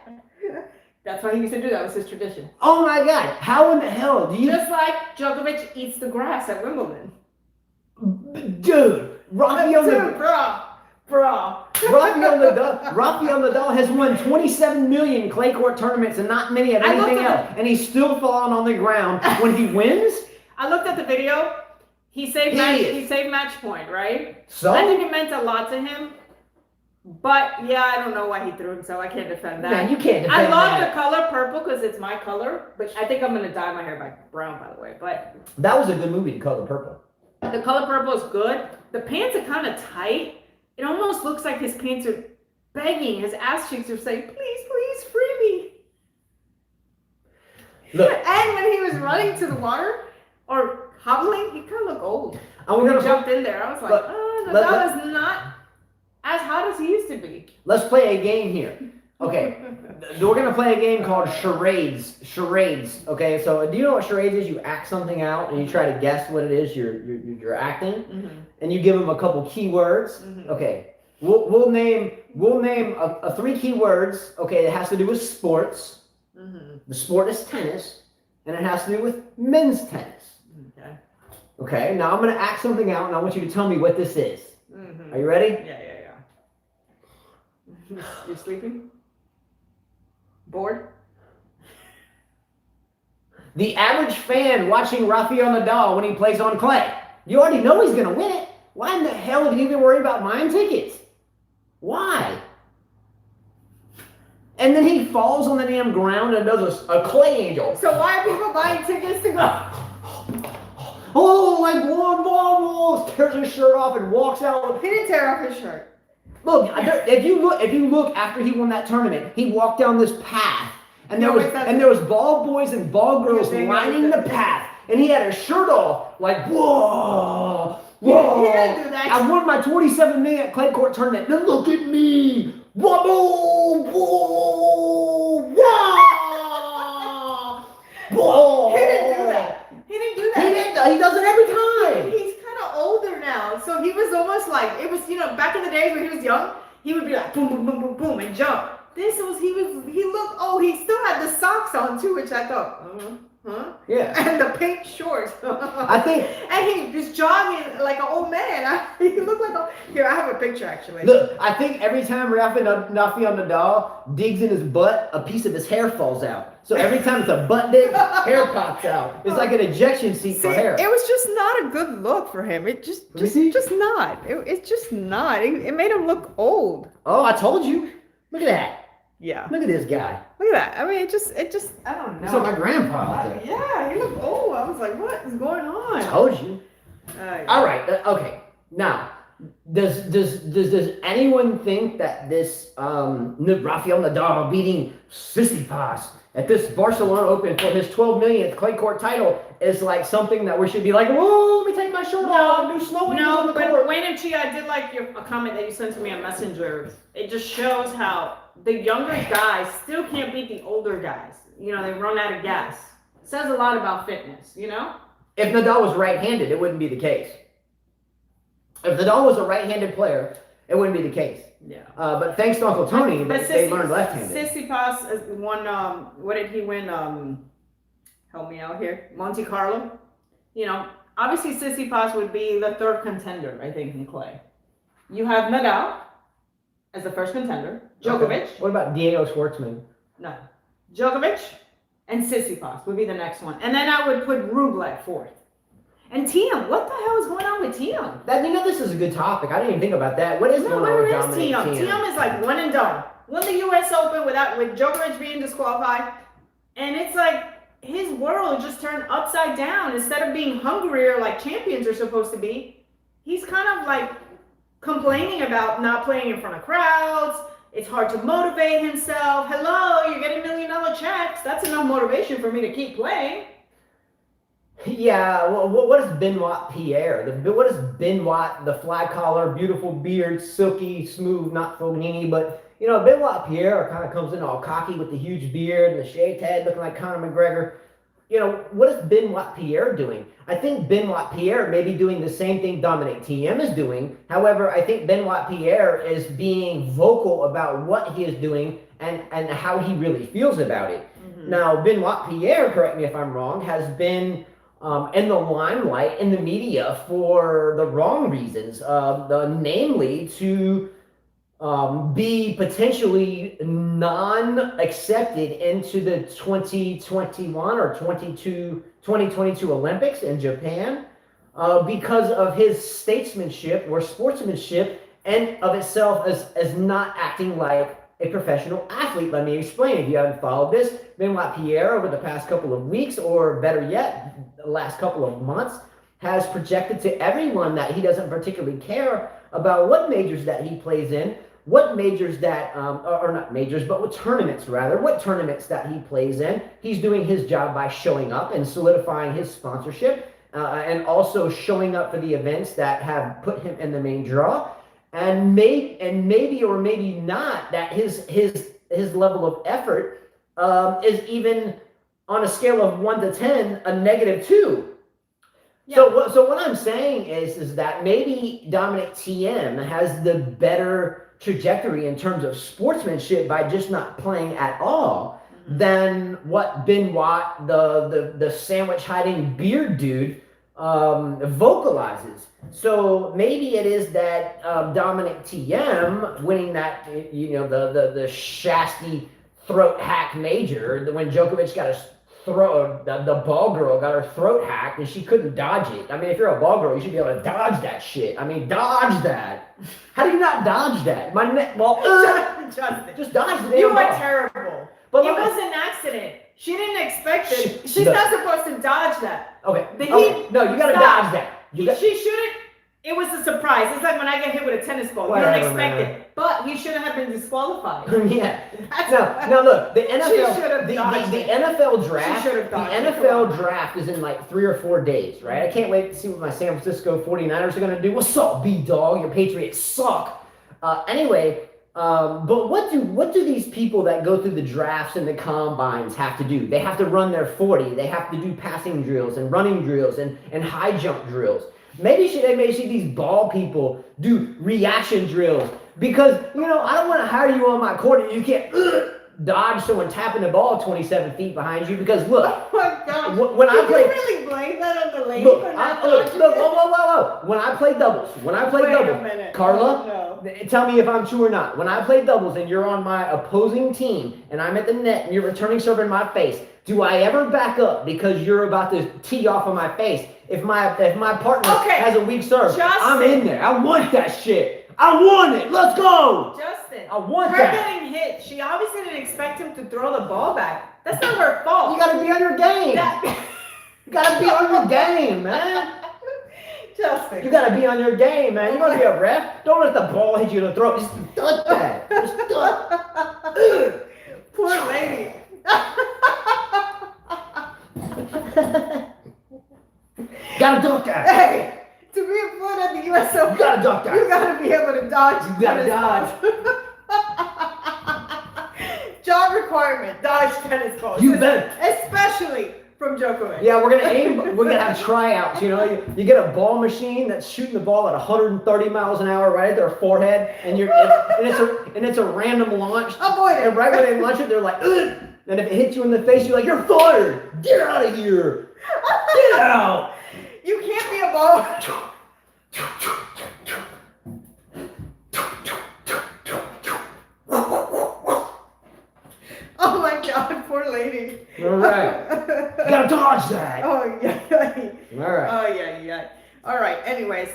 That's why he used to do that. It was his tradition. Oh my God! How in the hell do you? Just like Djokovic eats the grass at Wimbledon. Dude, Rafael Nadal has won 27 million clay court tournaments and not many of anything else, and he's still falling on the ground when he wins. I looked at the video. He saved match point, right? So I think it meant a lot to him. But yeah, I don't know why he threw himself. I can't defend that. Man, you can't defend that. I love the color purple because it's my color, but I think I'm gonna dye my hair back brown, by the way. But that was a good movie, The Color Purple. The color purple is good. The pants are kind of tight. It almost looks like his pants are begging. His ass cheeks are saying, "Please, please, free me." Look. And when he was running to the water or hobbling, he kind of looked old. When he jumped in there. I was like, Nadal is not as hot as he used to be. Let's play a game here. Okay. We're going to play a game called charades. Charades. Okay, so do you know what charades is? You act something out and you try to guess what it is you're acting. Mm-hmm. And you give them a couple keywords. Mm-hmm. Okay. We'll name a 3 keywords. Okay, it has to do with sports. Mm-hmm. The sport is tennis. And it has to do with men's tennis. Okay. Okay, now I'm going to act something out and I want you to tell me what this is. Mm-hmm. Are you ready? Yeah. You're sleeping? Bored? The average fan watching Rafael Nadal when he plays on clay. You already know he's going to win it. Why in the hell do you even worry about buying tickets? Why? And then he falls on the damn ground and does a clay angel. So why are people buying tickets to go? Oh, like one tears his shirt off and walks out. He didn't tear off his shirt. Look, if you look after he won that tournament, he walked down this path, and there was ball boys and ball girls lining the path, and he had his shirt off, like whoa. He didn't do that. I won my 27 millionth clay court tournament. Now look at me, whoa, whoa, whoa, whoa. He didn't do that. He does it every time. He's kind of older now, so he was almost like, it was, back in the days when he was young, he would be like boom, boom, boom, boom, boom, and jump. He looked, he still had the socks on too, which I thought, yeah. And the pink shorts. I think. And he was jogging like an old man. He looked like here, I have a picture actually. Look, I think every time Rafael Nadal digs in his butt, a piece of his hair falls out. So every time it's a butt dig, hair pops out. It's like an ejection seat for hair. It was just not a good look for him. It just not. It's just not. It made him look old. Oh, I told you. Look at that. Yeah. Look at this guy. Look at that. I mean, it just, I don't know. It's like my grandpa. Yeah, he looked old. I was like, what is going on? I told you. Yeah. All right. Okay. Now, does anyone think that this Rafael Nadal beating Tsitsipas at this Barcelona Open for his 12 millionth clay court title is like something that we should be like, whoa, let me take my shirt off and do slow on the court? But Wayne and Chi, I did like a comment that you sent to me on Messenger. It just shows how the younger guys still can't beat the older guys. They run out of gas. It says a lot about fitness, If Nadal was right-handed, it wouldn't be the case. If Nadal was a right-handed player, it wouldn't be the case. Yeah. But thanks to Uncle Tony, they learned left-handed. Tsitsipas won, what did he win? Help me out here. Monte Carlo. Obviously Tsitsipas would be the third contender, I think, in clay. You have Nadal as the first contender. Djokovic. Okay. What about Diego Schwartzman? No. Djokovic and Tsitsipas would be the next one. And then I would put Rublev fourth. And Thiem, what the hell is going on with Thiem? This is a good topic. I didn't even think about that. What is going on with Dominic Thiem? Thiem is like one and done. won the U.S. Open with Djokovic being disqualified, and it's like his world just turned upside down. Instead of being hungrier like champions are supposed to be, he's kind of like complaining about not playing in front of crowds. It's hard to motivate himself. Hello, you're getting $1 million checks. That's enough motivation for me to keep playing. Yeah, well, what is Benoit Paire? What is Benoit, the fly collar, beautiful beard, silky, smooth, not Fognini, but, you know, Benoit Paire kind of comes in all cocky with the huge beard and the shaved head, looking like Conor McGregor. You know, what is Benoit Paire doing? I think Benoit Paire may be doing the same thing Dominic TM is doing. However, I think Benoit Paire is being vocal about what he is doing and how he really feels about it. Mm-hmm. Now, Benoit Paire, correct me if I'm wrong, has been in the limelight in the media for the wrong reasons, namely to be potentially non-accepted into the 2021 or 2022 Olympics in Japan because of his statesmanship or sportsmanship and of itself as not acting like a professional athlete. Let me explain. If you haven't followed this, Benoit Paire over the past couple of weeks, or better yet, the last couple of months, has projected to everyone that he doesn't particularly care about what majors that he plays in, what majors that, or not majors, but what tournaments that he plays in. He's doing his job by showing up and solidifying his sponsorship, and also showing up for the events that have put him in the main draw. And maybe or maybe not that his level of effort is even on a scale of 1 to 10 a -2. Yeah. So what I'm saying is that maybe Dominic TM has the better trajectory in terms of sportsmanship by just not playing at all than what Benoit, the sandwich hiding beard dude, vocalizes. So maybe it is that Dominic TM winning that, you know, the Shasty throat hack major, when Djokovic got his throat, the ball girl got her throat hacked and she couldn't dodge it. I mean, if you're a ball girl, you should be able to dodge that shit. I mean, dodge that. How do you not dodge that? My neck, well, just dodge it. You are terrible. But it was an accident. She didn't expect it. She's not supposed to dodge that. Okay. No, you gotta dodge that. She shouldn't. It was a surprise. It's like when I get hit with a tennis ball. You don't expect it. But he shouldn't have been disqualified. Yeah. Now look, the NFL draft is in like 3 or 4 days, right? I can't wait to see what my San Francisco 49ers are gonna do. What's up, B-Dog? Your Patriots suck. But what do these people that go through the drafts and the combines have to do? They have to run their 40. They have to do passing drills and running drills and high jump drills. Maybe they may see these ball people do reaction drills because, you know, I don't want to hire you on my court and you can't dodge someone tapping the ball 27 feet behind you because look. Oh my God. When I play, you really blame that on the lady look, for not whoa. When I play doubles, Carla, tell me if I'm true or not. When I play doubles and you're on my opposing team and I'm at the net and you're returning serve in my face, do I ever back up because you're about to tee off on my face? If my partner has a weak serve, I'm in there. I want that shit. I want it. Let's go. Justin, I want her that. getting hit, she obviously didn't expect him to throw the ball back. That's not her fault. You gotta be on your game. You gotta be on your game, man. Justin. You gotta be on your game, man. You wanna be a ref? Don't let the ball hit you in the throat. Just duck that. Just duck. Poor lady. Gotta duck that. Hey, to be a foot at the U.S. Open, you gotta duck that. You gotta be able to dodge. You gotta dodge. Job requirement: dodge tennis balls. You bet. Especially from Djokovic. Yeah, we're gonna have tryouts. You know, you get a ball machine that's shooting the ball at 130 miles an hour right at their forehead, and it's a random launch. Avoid it. And right when they launch it, they're like, ugh! And if it hits you in the face, you're like, you're fired. Get out of here. Get out. You can't be a ball. Oh my God, poor lady. All right. You gotta dodge that. Oh yeah. All right. Oh yeah. All right. Anyways,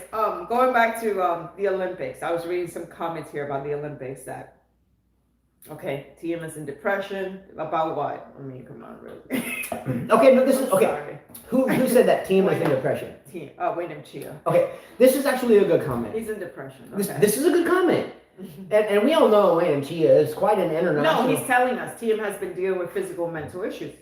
going back to the Olympics. I was reading some comments here about the Olympics that Okay, TM is in depression. About what? I mean, come on, really. Okay, no, this is I'm okay. sorry. Who said that team was in depression? William Chia. Okay, this is actually a good comment. He's in depression. Okay. This is a good comment. And we all know Wayne Chia is quite an international. No, he's telling us TM has been dealing with physical and mental issues.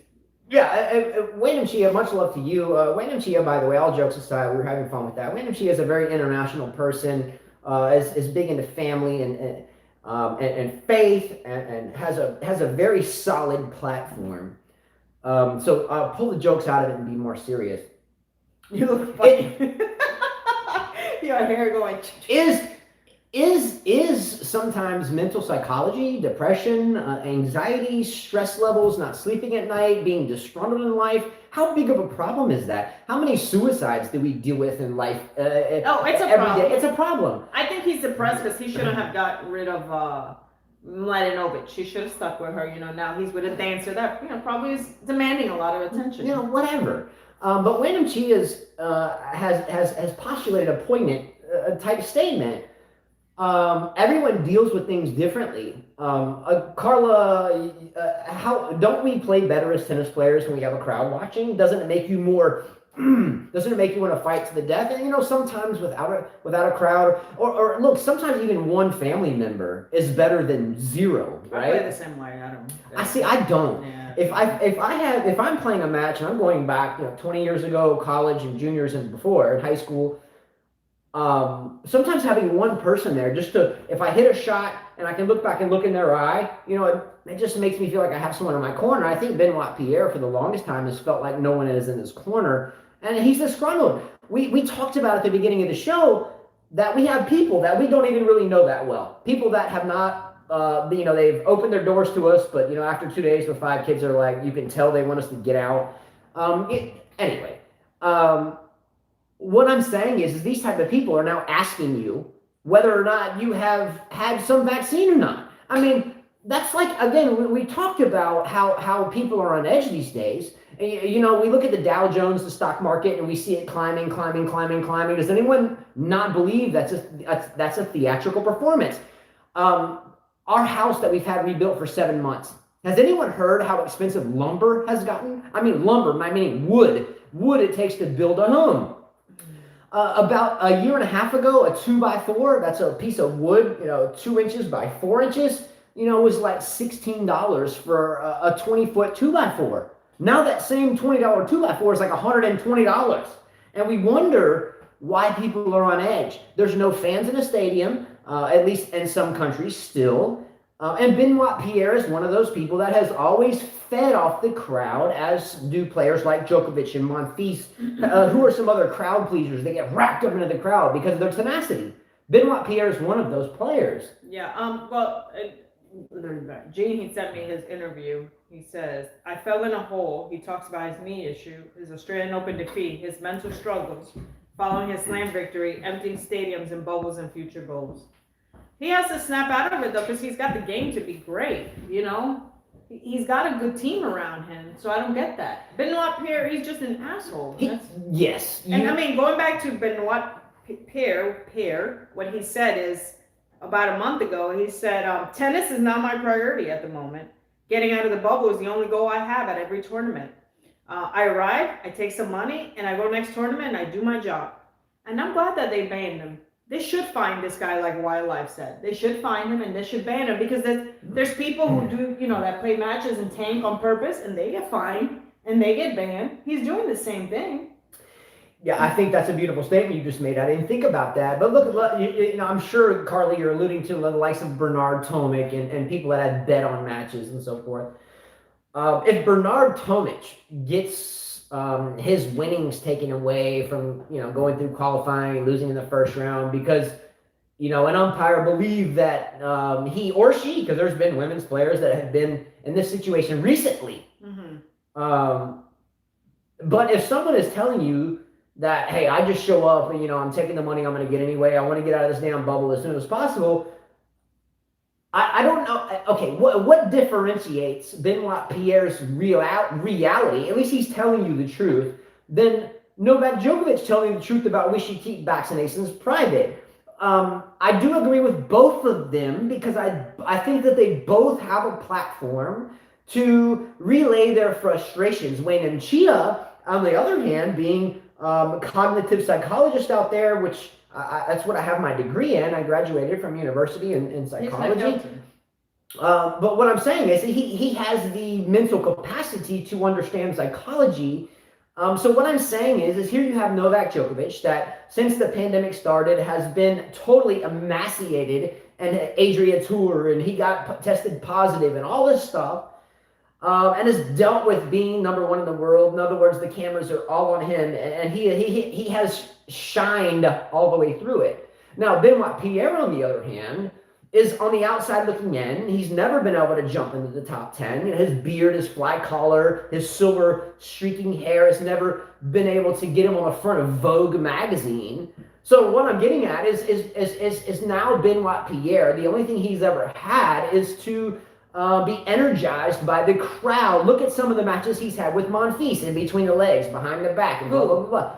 Yeah, Wayne Chia, much love to you. Wayne Chia, by the way, all jokes aside, we were having fun with that. Wayne Chia is a very international person, is big into family and faith, and has a very solid platform. So pull the jokes out of it and be more serious. You look funny. Your hair going. Is sometimes mental psychology, depression, anxiety, stress levels, not sleeping at night, being disgruntled in life, how big of a problem is that? How many suicides do we deal with in life? It's a every problem. day? It's a problem. I think he's depressed because he shouldn't have got rid of Mladenovic. He should have stuck with her. Now he's with a dancer that probably is demanding a lot of attention. Whatever. But Wyndham Chia's has postulated a poignant type statement. Everyone deals with things differently. Carla, how don't we play better as tennis players when we have a crowd watching? Doesn't it make you more? Doesn't it make you want to fight to the death? And sometimes without a crowd, or look, sometimes even one family member is better than zero. Right? I play the same way. I don't. I don't. Yeah. If I'm playing a match and I'm going back, 20 years ago, college and juniors and before in high school. Sometimes having one person there if I hit a shot and I can look back and look in their eye, it just makes me feel like I have someone in my corner. I think Benoit Paire for the longest time has felt like no one is in his corner, and he's disgruntled. We talked about at the beginning of the show that we have people that we don't even really know that well. People that have not, they've opened their doors to us, but after 2 days with 5 kids, they're like, you can tell they want us to get out. Anyway. What I'm saying is these type of people are now asking you whether or not you have had some vaccine or not. I mean, that's like, again, we talked about how people are on edge these days. And, we look at the Dow Jones, the stock market, and we see it climbing. Does anyone not believe that's a theatrical performance? Our house that we've had rebuilt for 7 months. Has anyone heard how expensive lumber has gotten? I mean, lumber, I mean wood it takes to build a home. About a year and a half ago, a 2x4, that's a piece of wood, 2 inches by 4 inches, was like $16 for a 20-foot 2x4. Now that same $20 2x4 is like $120. And we wonder why people are on edge. There's no fans in a stadium, at least in some countries still. And Benoit Paire is one of those people that has always fed off the crowd, as do players like Djokovic and Monfils, who are some other crowd pleasers. They get wrapped up into the crowd because of their tenacity. Benoit Paire is one of those players. Yeah. Gene, he sent me his interview. He says, I fell in a hole. He talks about his knee issue, his Australian Open defeat, his mental struggles following his slam victory, emptying stadiums and bubbles and future goals. He has to snap out of it, though, because he's got the game to be great, He's got a good team around him, so I don't get that. Benoit Paire, he's just an asshole. Yes. And going back to Benoit Paire, what he said is, about a month ago, he said, tennis is not my priority at the moment. Getting out of the bubble is the only goal I have at every tournament. I arrive, I take some money, and I go next tournament, and I do my job. And I'm glad that they banned him. They should find this guy, like Wildlife said. They should find him and they should ban him, because there's people who do, that play matches and tank on purpose, and they get fined and they get banned. He's doing the same thing. Yeah, I think that's a beautiful statement you just made. I didn't think about that. But look, I'm sure, Carly, you're alluding to the likes of Bernard Tomic and people that had bet on matches and so forth. If Bernard Tomic gets his winnings taken away from, going through qualifying, losing in the first round because, an umpire believed that he or she, because there's been women's players that have been in this situation recently. Mm-hmm. But if someone is telling you that, hey, I just show up and, I'm taking the money I'm going to get anyway, I want to get out of this damn bubble as soon as possible, I don't know. Okay, what differentiates Benoit Paire's reality, at least he's telling you the truth, than Novak Djokovic telling the truth about we should keep vaccinations private? I do agree with both of them because I think that they both have a platform to relay their frustrations. Wayne and Chia, on the other hand, being cognitive psychologist out there, which that's what I have my degree in. I graduated from university in psychology. But what I'm saying is he has the mental capacity to understand psychology. So what I'm saying is here you have Novak Djokovic that since the pandemic started has been totally emaciated, and Adria Tour, and he got tested positive and all this stuff, and has dealt with being number one in the world. In other words, the cameras are all on him, and he has shined all the way through it. Now, Benoit Paire, on the other hand, is on the outside looking in. He's never been able to jump into the top 10. His beard, his fly collar, his silver streaking hair has never been able to get him on the front of Vogue magazine. So what I'm getting at is now Benoit Paire, the only thing he's ever had is to be energized by the crowd. Look at some of the matches he's had with Monfils in between the legs, behind the back, and blah, blah, blah, blah.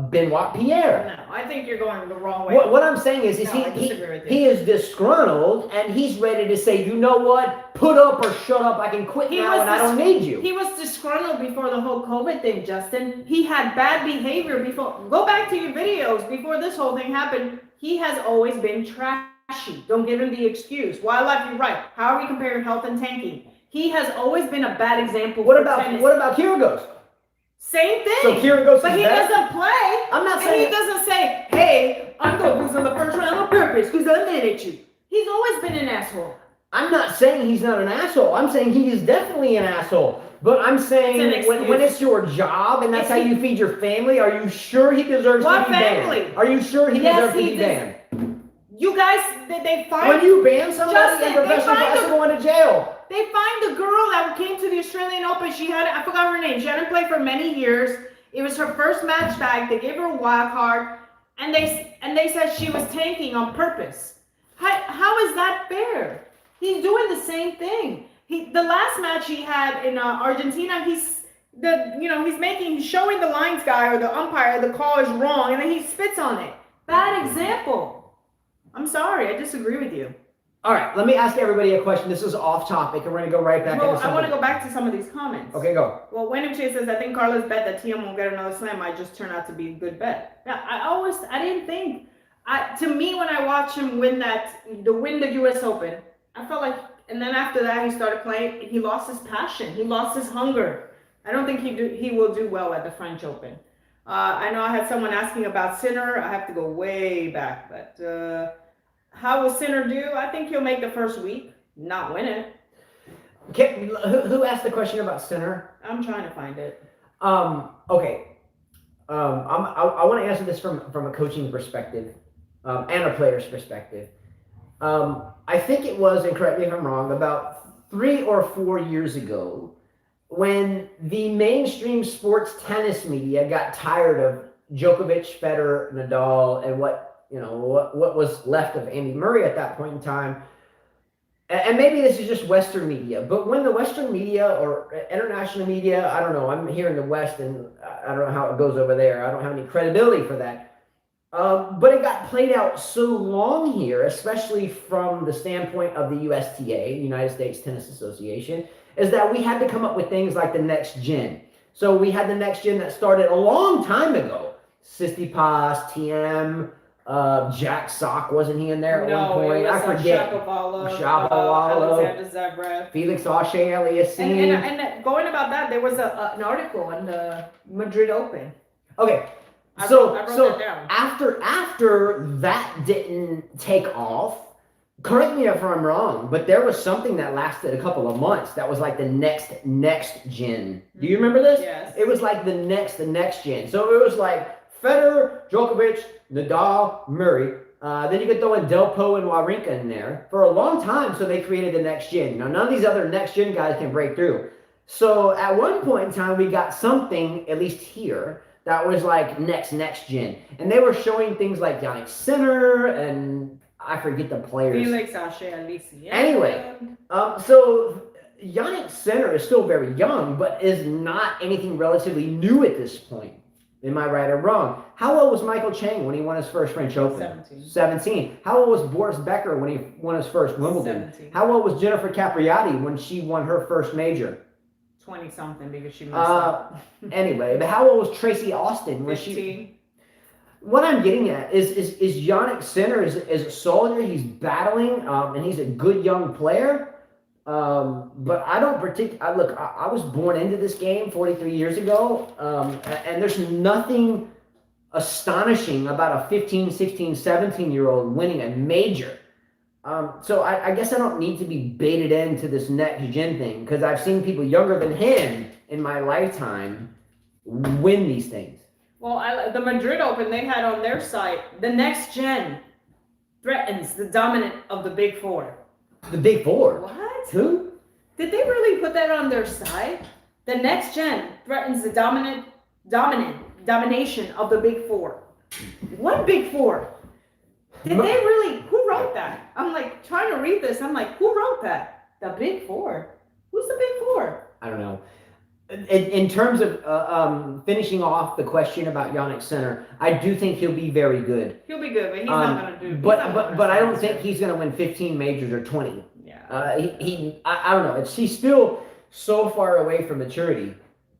Benoit Paire. No, I think you're going the wrong way. What I'm saying is he is disgruntled, and he's ready to say, you know what, put up or shut up, I can quit now and I don't need you. He was disgruntled before the whole COVID thing, Justin. He had bad behavior before. Go back to your videos before this whole thing happened. He has always been trashy. Don't give him the excuse. Wildlife, you're right. How are we comparing health and tanking? He has always been a bad example. What about Kyrgios? Same thing. So Kyrgios, but he doesn't play. I'm not saying he doesn't say, "Hey, I'm going to lose in the first round on purpose because I mad at you." He's always been an asshole. I'm not saying he's not an asshole. I'm saying he is definitely an asshole. But I'm saying when it's your job and that's how you feed your family, are you sure he deserves to be banned? Are you sure he deserves to be banned? You guys, they find... When you ban somebody in professional basketball, going to jail. They find the girl that came to the Australian Open. She had, I forgot her name. She hadn't played for many years. It was her first match back. They gave her a wild card. And they said she was tanking on purpose. How is that fair? He's doing the same thing. The last match he had in Argentina, he's showing the lines guy or the umpire the call is wrong, and then he spits on it. Bad example. I'm sorry, I disagree with you. All right, let me ask everybody a question. This is off topic, and we're going to go right back into something. I want to go back to some of these comments. Okay, go. Well, Wayne Chase says, I think Carlos bet that TM won't get another slam. I just turned out to be a good bet. Yeah, I didn't think. To me, when I watched him win the U.S. Open, I felt like, and then after that, he started playing, he lost his passion. He lost his hunger. I don't think he will do well at the French Open. I know I had someone asking about Sinner. I have to go way back, but... how will Sinner do? I think he'll make the first week, not win it. Who asked the question about Sinner? I'm trying to find it. Okay. I want to answer this from a coaching perspective and a player's perspective. I think it was, and correct me if I'm wrong, about 3 or 4 years ago when the mainstream sports tennis media got tired of Djokovic, Federer, Nadal, and what was left of Andy Murray at that point in time. And maybe this is just Western media, but when the Western media or international media, I don't know, I'm here in the West and I don't know how it goes over there. I don't have any credibility for that. But it got played out so long here, especially from the standpoint of the USTA, United States Tennis Association, is that we had to come up with things like the next gen. So we had the next gen that started a long time ago. Tsitsipas, TM, Jack Sock, wasn't he in there at one point? I forget. Shapovalov, Alexander Zverev, Felix Auger-Aliassime. And going about that, there was an article on the Madrid Open. Okay, I wrote that down. After that didn't take off, correct me if I'm wrong, but there was something that lasted a couple of months that was like the next gen. Do you remember this? Yes. It was like the next gen. So it was like Federer, Djokovic, Nadal, Murray. Then you could throw in Delpo and Wawrinka in there for a long time. So they created the next gen. Now, none of these other next gen guys can break through. So at one point in time, we got something, at least here, that was like next gen. And they were showing things like Yannick Sinner and I forget the players. Felix Auger-Aliassime. Anyway, so Yannick Sinner is still very young, but is not anything relatively new at this point. Am I right or wrong? How old was Michael Chang when he won his first French Open? 17. 17. How old was Boris Becker when he won his first Wimbledon? 17. How old was Jennifer Capriati when she won her first major? 20 something because she messed up. Anyway, but how old was Tracy Austin when 15. What I'm getting at is Yannick Sinner is a soldier. He's battling, and he's a good young player. But I don't look, I was born into this game 43 years ago, and there's nothing astonishing about a 15, 16, 17-year-old winning a major. So I guess I don't need to be baited into this next gen thing, because I've seen people younger than him in my lifetime win these things. Well, the Madrid Open, they had on their site, the next gen threatens the dominant of the Big Four. The Big Four? What? Who? Did they really put that on their site? The next gen threatens the domination of the Big Four. What Big Four? Did they really? Who wrote that? I'm like trying to read this. I'm like, who wrote that? The Big Four. Who's the Big Four? I don't know. In terms of finishing off the question about Yannick Sinner, I do think he'll be very good. He'll be good, but he's not going to do. But I don't think he's going to win 15 majors or 20. Yeah. I don't know. He's still so far away from maturity.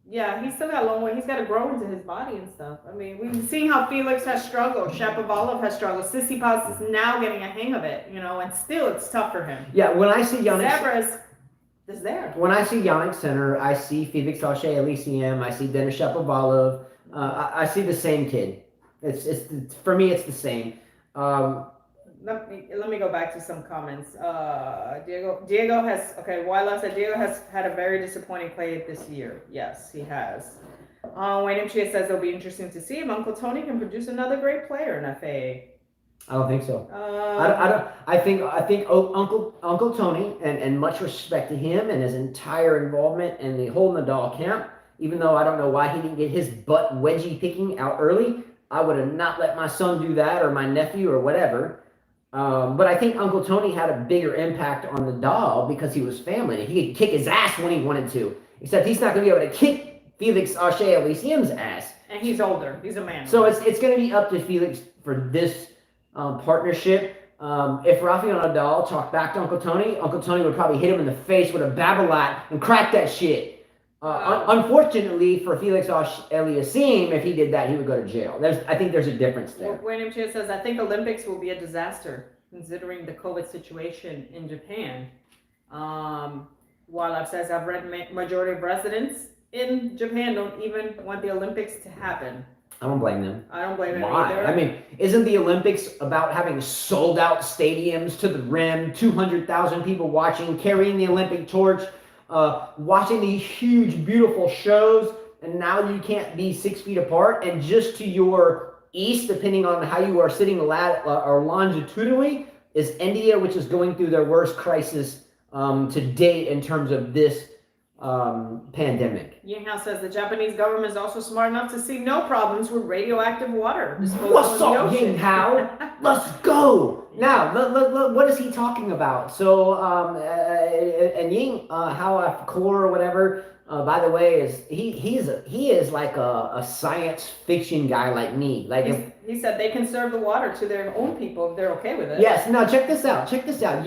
Yeah, he's still got a long way. He's got to grow into his body and stuff. I mean, we've seen how Felix has struggled. Shapovalov has struggled. Tsitsipas is now getting a hang of it, and still it's tough for him. Yeah, when I see Yannick... Zebras is there. When I see Yannick Sinner, I see Felix Auger-Aliassime, I see Denis Shapovalov. I see the same kid. It's for me, it's the same. Let me go back to some comments. Diego has Wyla said Diego has had a very disappointing play this year. Yes, he has. Wayne Chia says it'll be interesting to see if Uncle Tony can produce another great player in FA. I don't think so. I think Uncle Tony, and much respect to him and his entire involvement in the whole Nadal camp. Even though I don't know why he didn't get his butt wedgie picking out early, I would have not let my son do that, or my nephew, or whatever. But I think Uncle Tony had a bigger impact on Nadal because he was family. He could kick his ass when he wanted to, except he's not going to be able to kick Felix Auger-Aliassime's ass. And he's older. He's a man. So it's going to be up to Felix for this partnership. If Rafael Nadal talked back to Uncle Tony would probably hit him in the face with a Babolat and crack that shit. Unfortunately for Felix Auger-Aliassime, if he did that, he would go to jail. I think there's a difference there. William Chia says, I think Olympics will be a disaster considering the COVID situation in Japan. Wildlife says, I've read majority of residents in Japan don't even want the Olympics to happen. I don't blame them. I don't blame them Why? either. I mean, isn't the Olympics about having sold out stadiums to the rim, 200,000 people watching, carrying the Olympic torch, watching these huge, beautiful shows, and now you can't be 6 feet apart, and just to your east, depending on how you are sitting or longitudinally, is India, which is going through their worst crisis to date in terms of this pandemic. Yinghao says the Japanese government is also smart enough to see no problems with radioactive water disposal What's in the up, ocean. Yinghao? Let's go! Now, what is he talking about? So, and Ying Hao Core or whatever, by the way, is he is like a science fiction guy like me. Like he said they conserve the water to their own people if they're okay with it. Yes. Now check this out.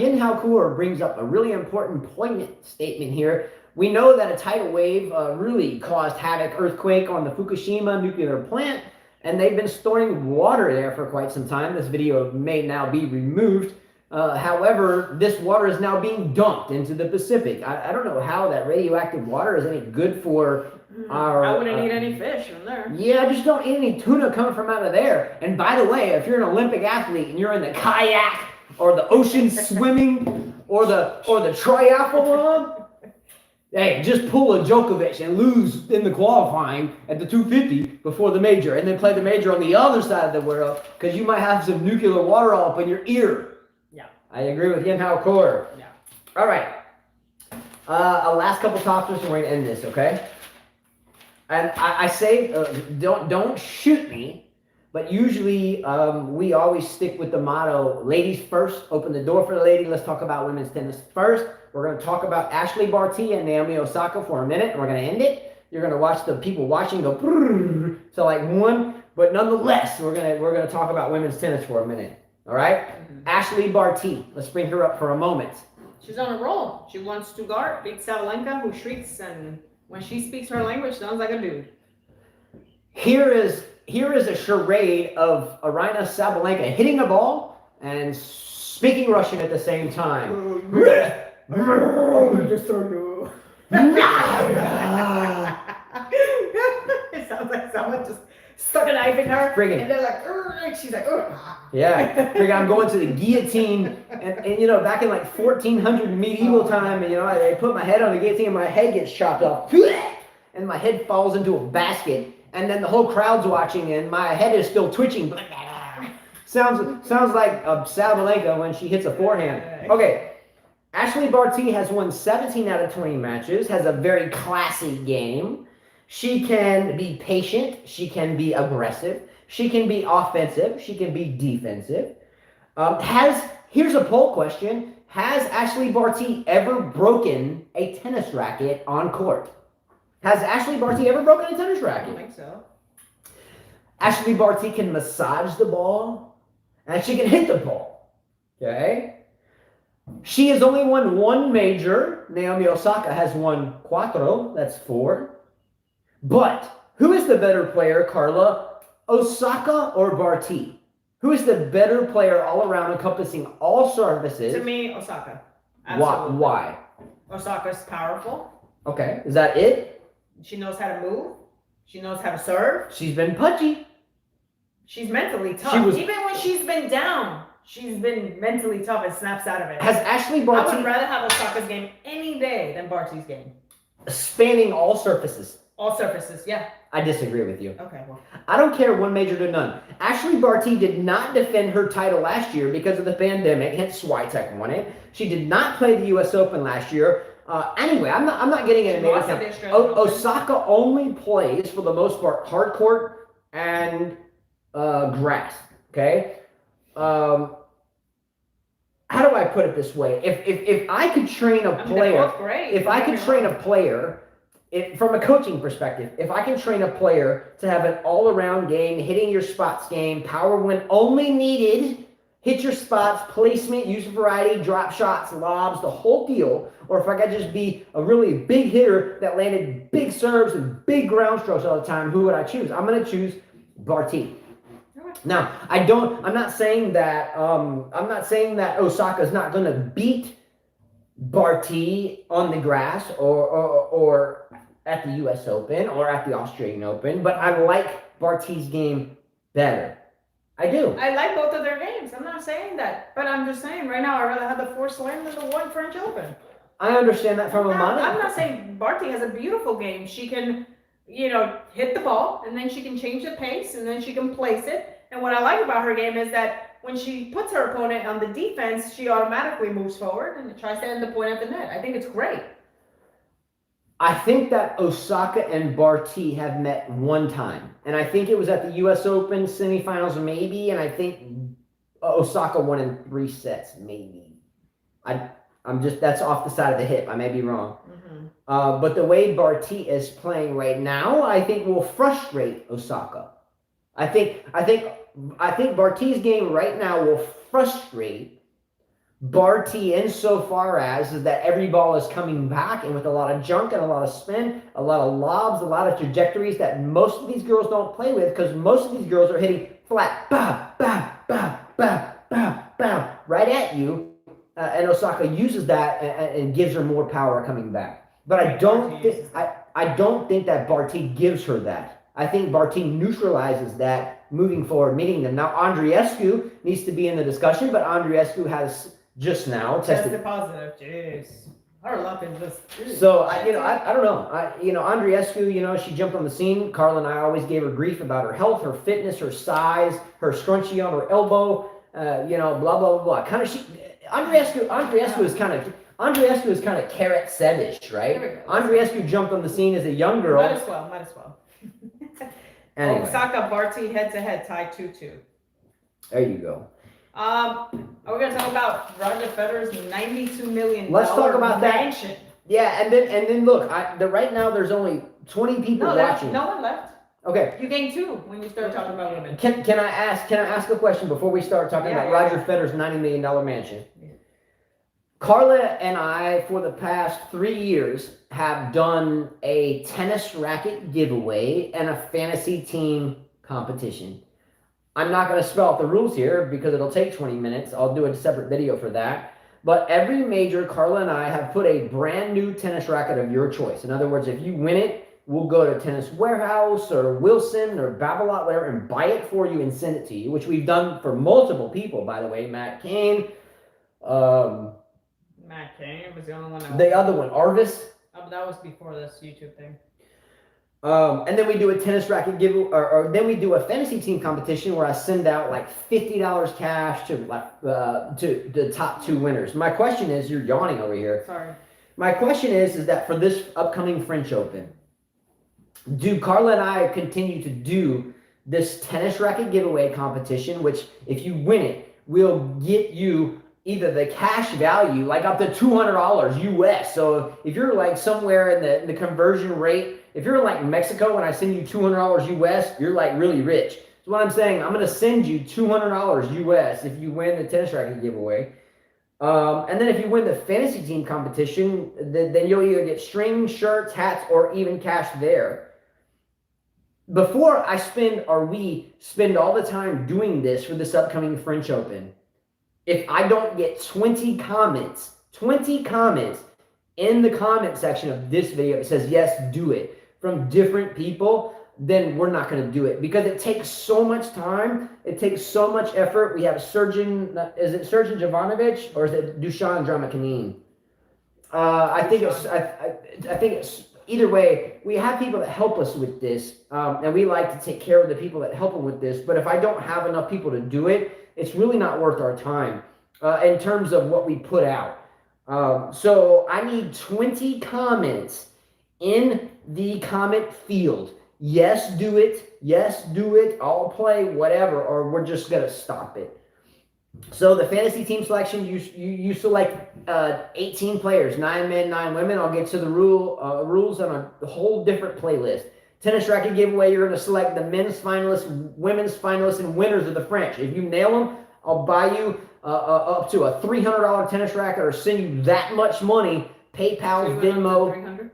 Yin Hao Core brings up a really important, poignant statement here. We know that a tidal wave really caused havoc, earthquake on the Fukushima nuclear plant, and they've been storing water there for quite some time. This video may now be removed. However, this water is now being dumped into the Pacific. I don't know how that radioactive water is any good for our... I wouldn't eat any fish from there. Yeah, I just don't eat any tuna coming from out of there. And by the way, if you're an Olympic athlete and you're in the kayak or the ocean swimming or the triathlon, hey, just pull a Djokovic and lose in the qualifying at the 250 before the major, and then play the major on the other side of the world, because you might have some nuclear water all up in your ear. Yeah. I agree with Yin Hao Core. Yeah. All right. A last couple topics, and we're going to end this, okay? And I say, don't shoot me, but usually we always stick with the motto, ladies first, open the door for the lady. Let's talk about women's tennis first. We're going to talk about Ashley Barty and Naomi Osaka for a minute, and we're going to end it. You're gonna watch the people watching go so like one, but nonetheless, we're gonna talk about women's tennis for a minute. All right, Ashley Barty. Let's bring her up for a moment. She's on a roll. She won Stuttgart, beat Sabalenka, who shrieks, and when she speaks her language, sounds like a dude. Here is a charade of Aryna Sabalenka hitting a ball and speaking Russian at the same time. It sounds like someone just stuck a knife in her. Friggin'. And they're like, and she's like, Yeah, I'm going to the guillotine, and you know, back in like 1400 medieval time, and you know, I put my head on the guillotine, and my head gets chopped off, and my head falls into a basket, and then the whole crowd's watching, and my head is still twitching. Sounds like Sabalenka when she hits a forehand. Okay, Ashley Barty has won 17 out of 20 matches, has a very classy game. She can be patient, she can be aggressive, she can be offensive, she can be defensive. Here's a poll question. Has Ashley Barty ever broken a tennis racket on court? Has Ashley Barty ever broken a tennis I racket? don't think so. Ashley Barty can massage the ball, and she can hit the ball. Okay? She has only won one major. Naomi Osaka has won cuatro. That's 4. But who is the better player, Carla? Osaka or Barty? Who is the better player all around, encompassing all services? To me, Osaka. Absolutely. Why? Osaka's powerful. Okay, is that it? She knows how to move. She knows how to serve. She's been pudgy. She's mentally tough. Even when she's been down, she's been mentally tough and snaps out of it. Has Ashley I Barty would rather have Osaka's game any day than Barty's game. spanning all surfaces? All surfaces, yeah. I disagree with you. Okay, well. I don't care one major to none. Ashley Barty did not defend her title last year because of the pandemic, hence Swiatek won it. She did not play the U.S. Open last year. Anyway, I'm not getting into major. Osaka only plays, for the most part, hard court and grass. Okay? How do I put it this way? If I could train a player, from a coaching perspective, if I can train a player to have an all-around game, hitting your spots game, power when only needed, hit your spots, placement, use a variety, drop shots, lobs, the whole deal, or if I could just be a really big hitter that landed big serves and big ground strokes all the time, who would I choose? I'm going to choose Barty. Now, I'm not saying that Osaka's not going to beat Barty on the grass or at the U.S. Open or at the Australian Open, but I like Barty's game better. I do. I like both of their games. I'm not saying that, but I'm just saying right now I'd rather have the 4 Slam than the 1 French Open. I understand that from a money. I'm not saying Barty has a beautiful game. She can, hit the ball, and then she can change the pace, and then she can place it. And what I like about her game is that when she puts her opponent on the defense, she automatically moves forward and tries to end the point at the net. I think it's great. I think that Osaka and Barty have met one time. And I think it was at the U.S. Open semifinals, maybe. And I think Osaka won in 3 sets, maybe. That's off the side of the hip. I may be wrong. Mm-hmm. But the way Barty is playing right now, I think will frustrate Osaka. I think Barty's game right now will frustrate Barty insofar as that every ball is coming back and with a lot of junk and a lot of spin, a lot of lobs, a lot of trajectories that most of these girls don't play with because most of these girls are hitting flat, bah, bah, bah, bah, bah, bah, right at you. And Osaka uses that and gives her more power coming back. But I don't think that Barty gives her that. I think Barty neutralizes that moving forward, meeting them. Now, Andreescu needs to be in the discussion, but Andreescu has just now tested positive. Jeez. Her luck is just... So, I don't know. Andreescu, she jumped on the scene. Carla and I always gave her grief about her health, her fitness, her size, her scrunchie on her elbow, blah, blah, blah, blah. Andreescu is kind of carrot set-ish, right? Andreescu jumped on the scene as a young girl. Might as well. Anyway. Osaka Barty head-to-head tied 2-2. There you go. Are we gonna talk about Roger Federer's $92 million? Let's talk about mansion? Yeah, and then look. Right now there's only 20 people No, watching. no one left. Okay. You gained 2 when you start talking about women. Can I ask a question before we start talking about Roger Federer's $90 million mansion? Yeah. Carla and I, for the past 3 years, have done a tennis racket giveaway and a fantasy team competition. I'm not going to spell out the rules here because it'll take 20 minutes. I'll do a separate video for that. But every major, Carla and I have put a brand new tennis racket of your choice. In other words, if you win it, we'll go to Tennis Warehouse or Wilson or Babolat, whatever, and buy it for you and send it to you, which we've done for multiple people, by the way. Matt Kane. Matt Kane was the only one. The other one, Arvis. Oh, but that was before this YouTube thing. And then we do a tennis racket give, or then we do a fantasy team competition where I send out like $50 cash to the top 2 winners. My question is, you're yawning over here. Sorry. My question is that for this upcoming French Open, do Carla and I continue to do this tennis racket giveaway competition, which if you win it, we'll get you either the cash value, like up to $200 US. So if you're like somewhere in the conversion rate, if you're in like Mexico and I send you $200 US, you're like really rich. So what I'm saying, I'm going to send you $200 US if you win the tennis racket giveaway. And then if you win the fantasy team competition, then you'll either get strings, shirts, hats, or even cash there. Before we spend all the time doing this for this upcoming French Open, if I don't get 20 comments in the comment section of this video that says, yes, do it, from different people, then we're not going to do it because it takes so much time. It takes so much effort. We have is it Sergeant Jovanovic or is it Dusan Dramakanin? I think it's either way. We have people that help us with this, and we like to take care of the people that help them with this. But if I don't have enough people to do it, it's really not worth our time in terms of what we put out. So I need 20 comments in the comment field. Yes, do it. Yes, do it. I'll play, whatever, or we're just going to stop it. So the fantasy team selection, you select 18 players, 9 men, 9 women. I'll get to the rules on a whole different playlist. Tennis racket giveaway, you're going to select the men's finalists, women's finalists, and winners of the French. If you nail them, I'll buy you up to a $300 tennis racket or send you that much money, PayPal, Venmo. 300?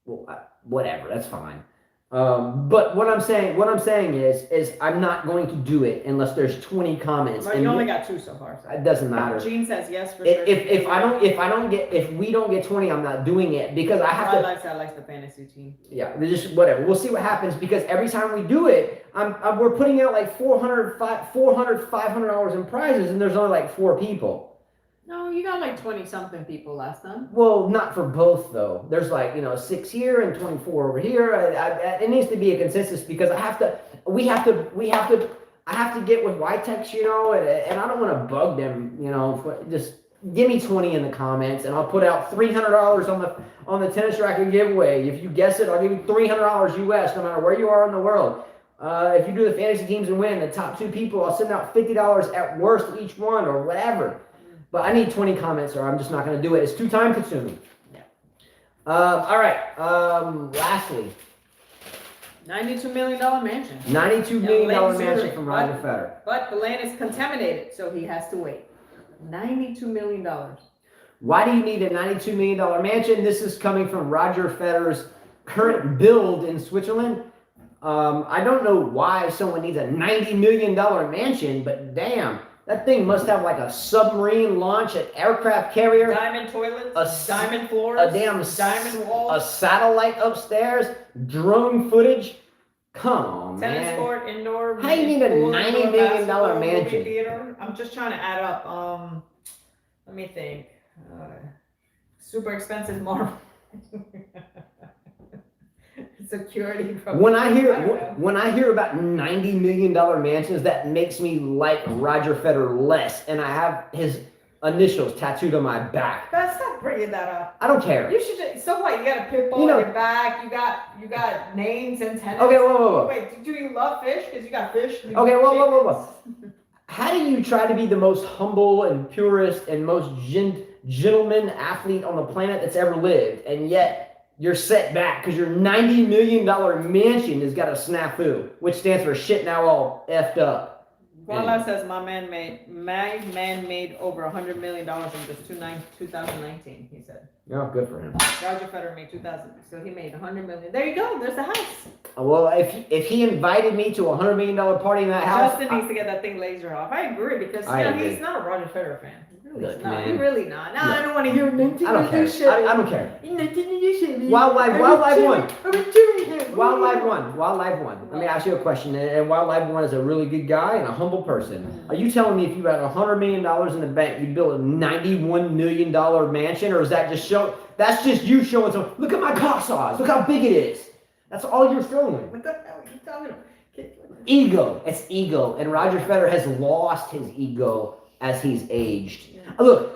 Well, whatever, that's fine. But what I'm saying is I'm not going to do it unless there's 20 comments. But you only got 2 so far. So. It doesn't matter. Gene says yes for sure. If we don't get 20, I'm not doing it because I have to. I like the fantasy team. Yeah, just whatever. We'll see what happens because every time we do it, we're putting out like $500 in prizes, and there's only like 4 people. No, you got like 20-something people last time. Well, not for both though. There's like 6 here and 24 over here. It needs to be a consensus because I have to get with Ytex, and I don't want to bug them, just give me 20 in the comments and I'll put out $300 on the tennis racket giveaway. If you guess it, I'll give you $300 US no matter where you are in the world. If you do the fantasy teams and win, the top 2 people, I'll send out $50 at worst each one or whatever. But I need 20 comments or I'm just not going to do it. It's too time consuming. Yeah. All right. Lastly. $92 million mansion. $92 million mansion from Roger Federer. But the land is contaminated, so he has to wait. $92 million. Why do you need a $92 million mansion? This is coming from Roger Federer's current build in Switzerland. I don't know why someone needs a $90 million mansion, but damn. That thing must have like a submarine launch, an aircraft carrier. Diamond toilets, diamond floors, diamond walls. A satellite upstairs, drone footage. Come on, Tennis man. court, indoor. How do you need a $90 million mansion? Theater. I'm just trying to add up. Let me think. Super expensive marble. Security. When I hear about $90 million mansions, that makes me like Roger Federer less, and I have his initials tattooed on my back. Stop bringing that up. I don't care. You should. So what? You got a pit bull on your back. You got names and tennis. Okay, whoa. Wait, do you love fish? Because you got fish. Okay, whoa. How do you try to be the most humble and purest and most gentleman athlete on the planet that's ever lived, and yet you're set back because your $90 million mansion has got a snafu, which stands for shit now all effed up. Guala says my man made over $100 million in just 2019. He said. Oh, good for him. Roger Federer made 2000, so he made $100 million. There you go. There's the house. Well, if he invited me to a $100 million party in that house, Justin needs to get that thing laser off. I agree because he's not a Roger Federer fan. Look, no, man. he's really not. No, I don't want to hear nothing. I don't care. I don't care. Wildlife won. Let me ask you a question. And Wildlife One is a really good guy and a humble person. Are you telling me if you had $100 million in the bank, you'd build a $91 million mansion, or is that just that's just you showing some? Look at my cock size. Look how big it is. That's all you're showing. What the hell are you talking about? Ego. It's ego, and Roger Federer has lost his ego as he's aged. Look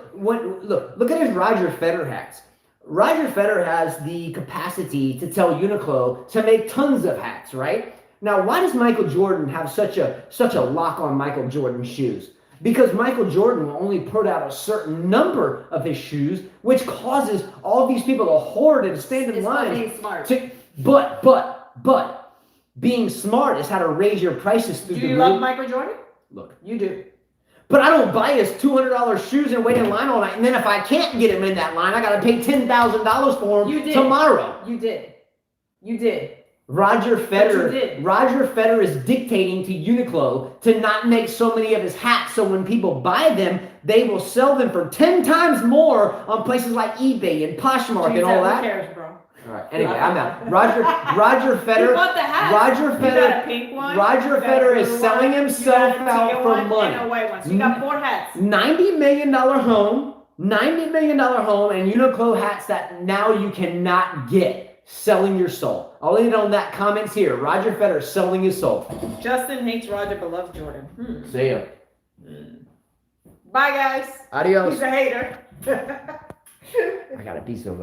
at his Roger Federer hats. Roger Federer has the capacity to tell Uniqlo to make tons of hats, right? Now, why does Michael Jordan have such a lock on Michael Jordan shoes? Because Michael Jordan will only put out a certain number of his shoes, which causes all these people to hoard and stand in line. Being smart. But being smart is how to raise your prices through the roof. Do you love Michael Jordan? Look, you do. But I don't buy his $200 shoes and wait in line all night. And then if I can't get him in that line, I got to pay $10,000 for him tomorrow. You did. Roger Federer is dictating to Uniqlo to not make so many of his hats. So when people buy them, they will sell them for 10 times more on places like eBay and Poshmark and all that. Who cares, bro? All right. Anyway, I'm out. Roger Federer. You bought the hat. Roger You got Federer. a pink one. Roger Federer is selling himself out for money. And a white one. So you got 4 hats. $90 million home, $90 million home, and Uniqlo hats that now you cannot get. Selling your soul. I'll leave it on that comments here. Roger Federer selling his soul. Justin hates Roger but loves Jordan. See ya. Bye, guys. Adios. He's a hater. I got a piece of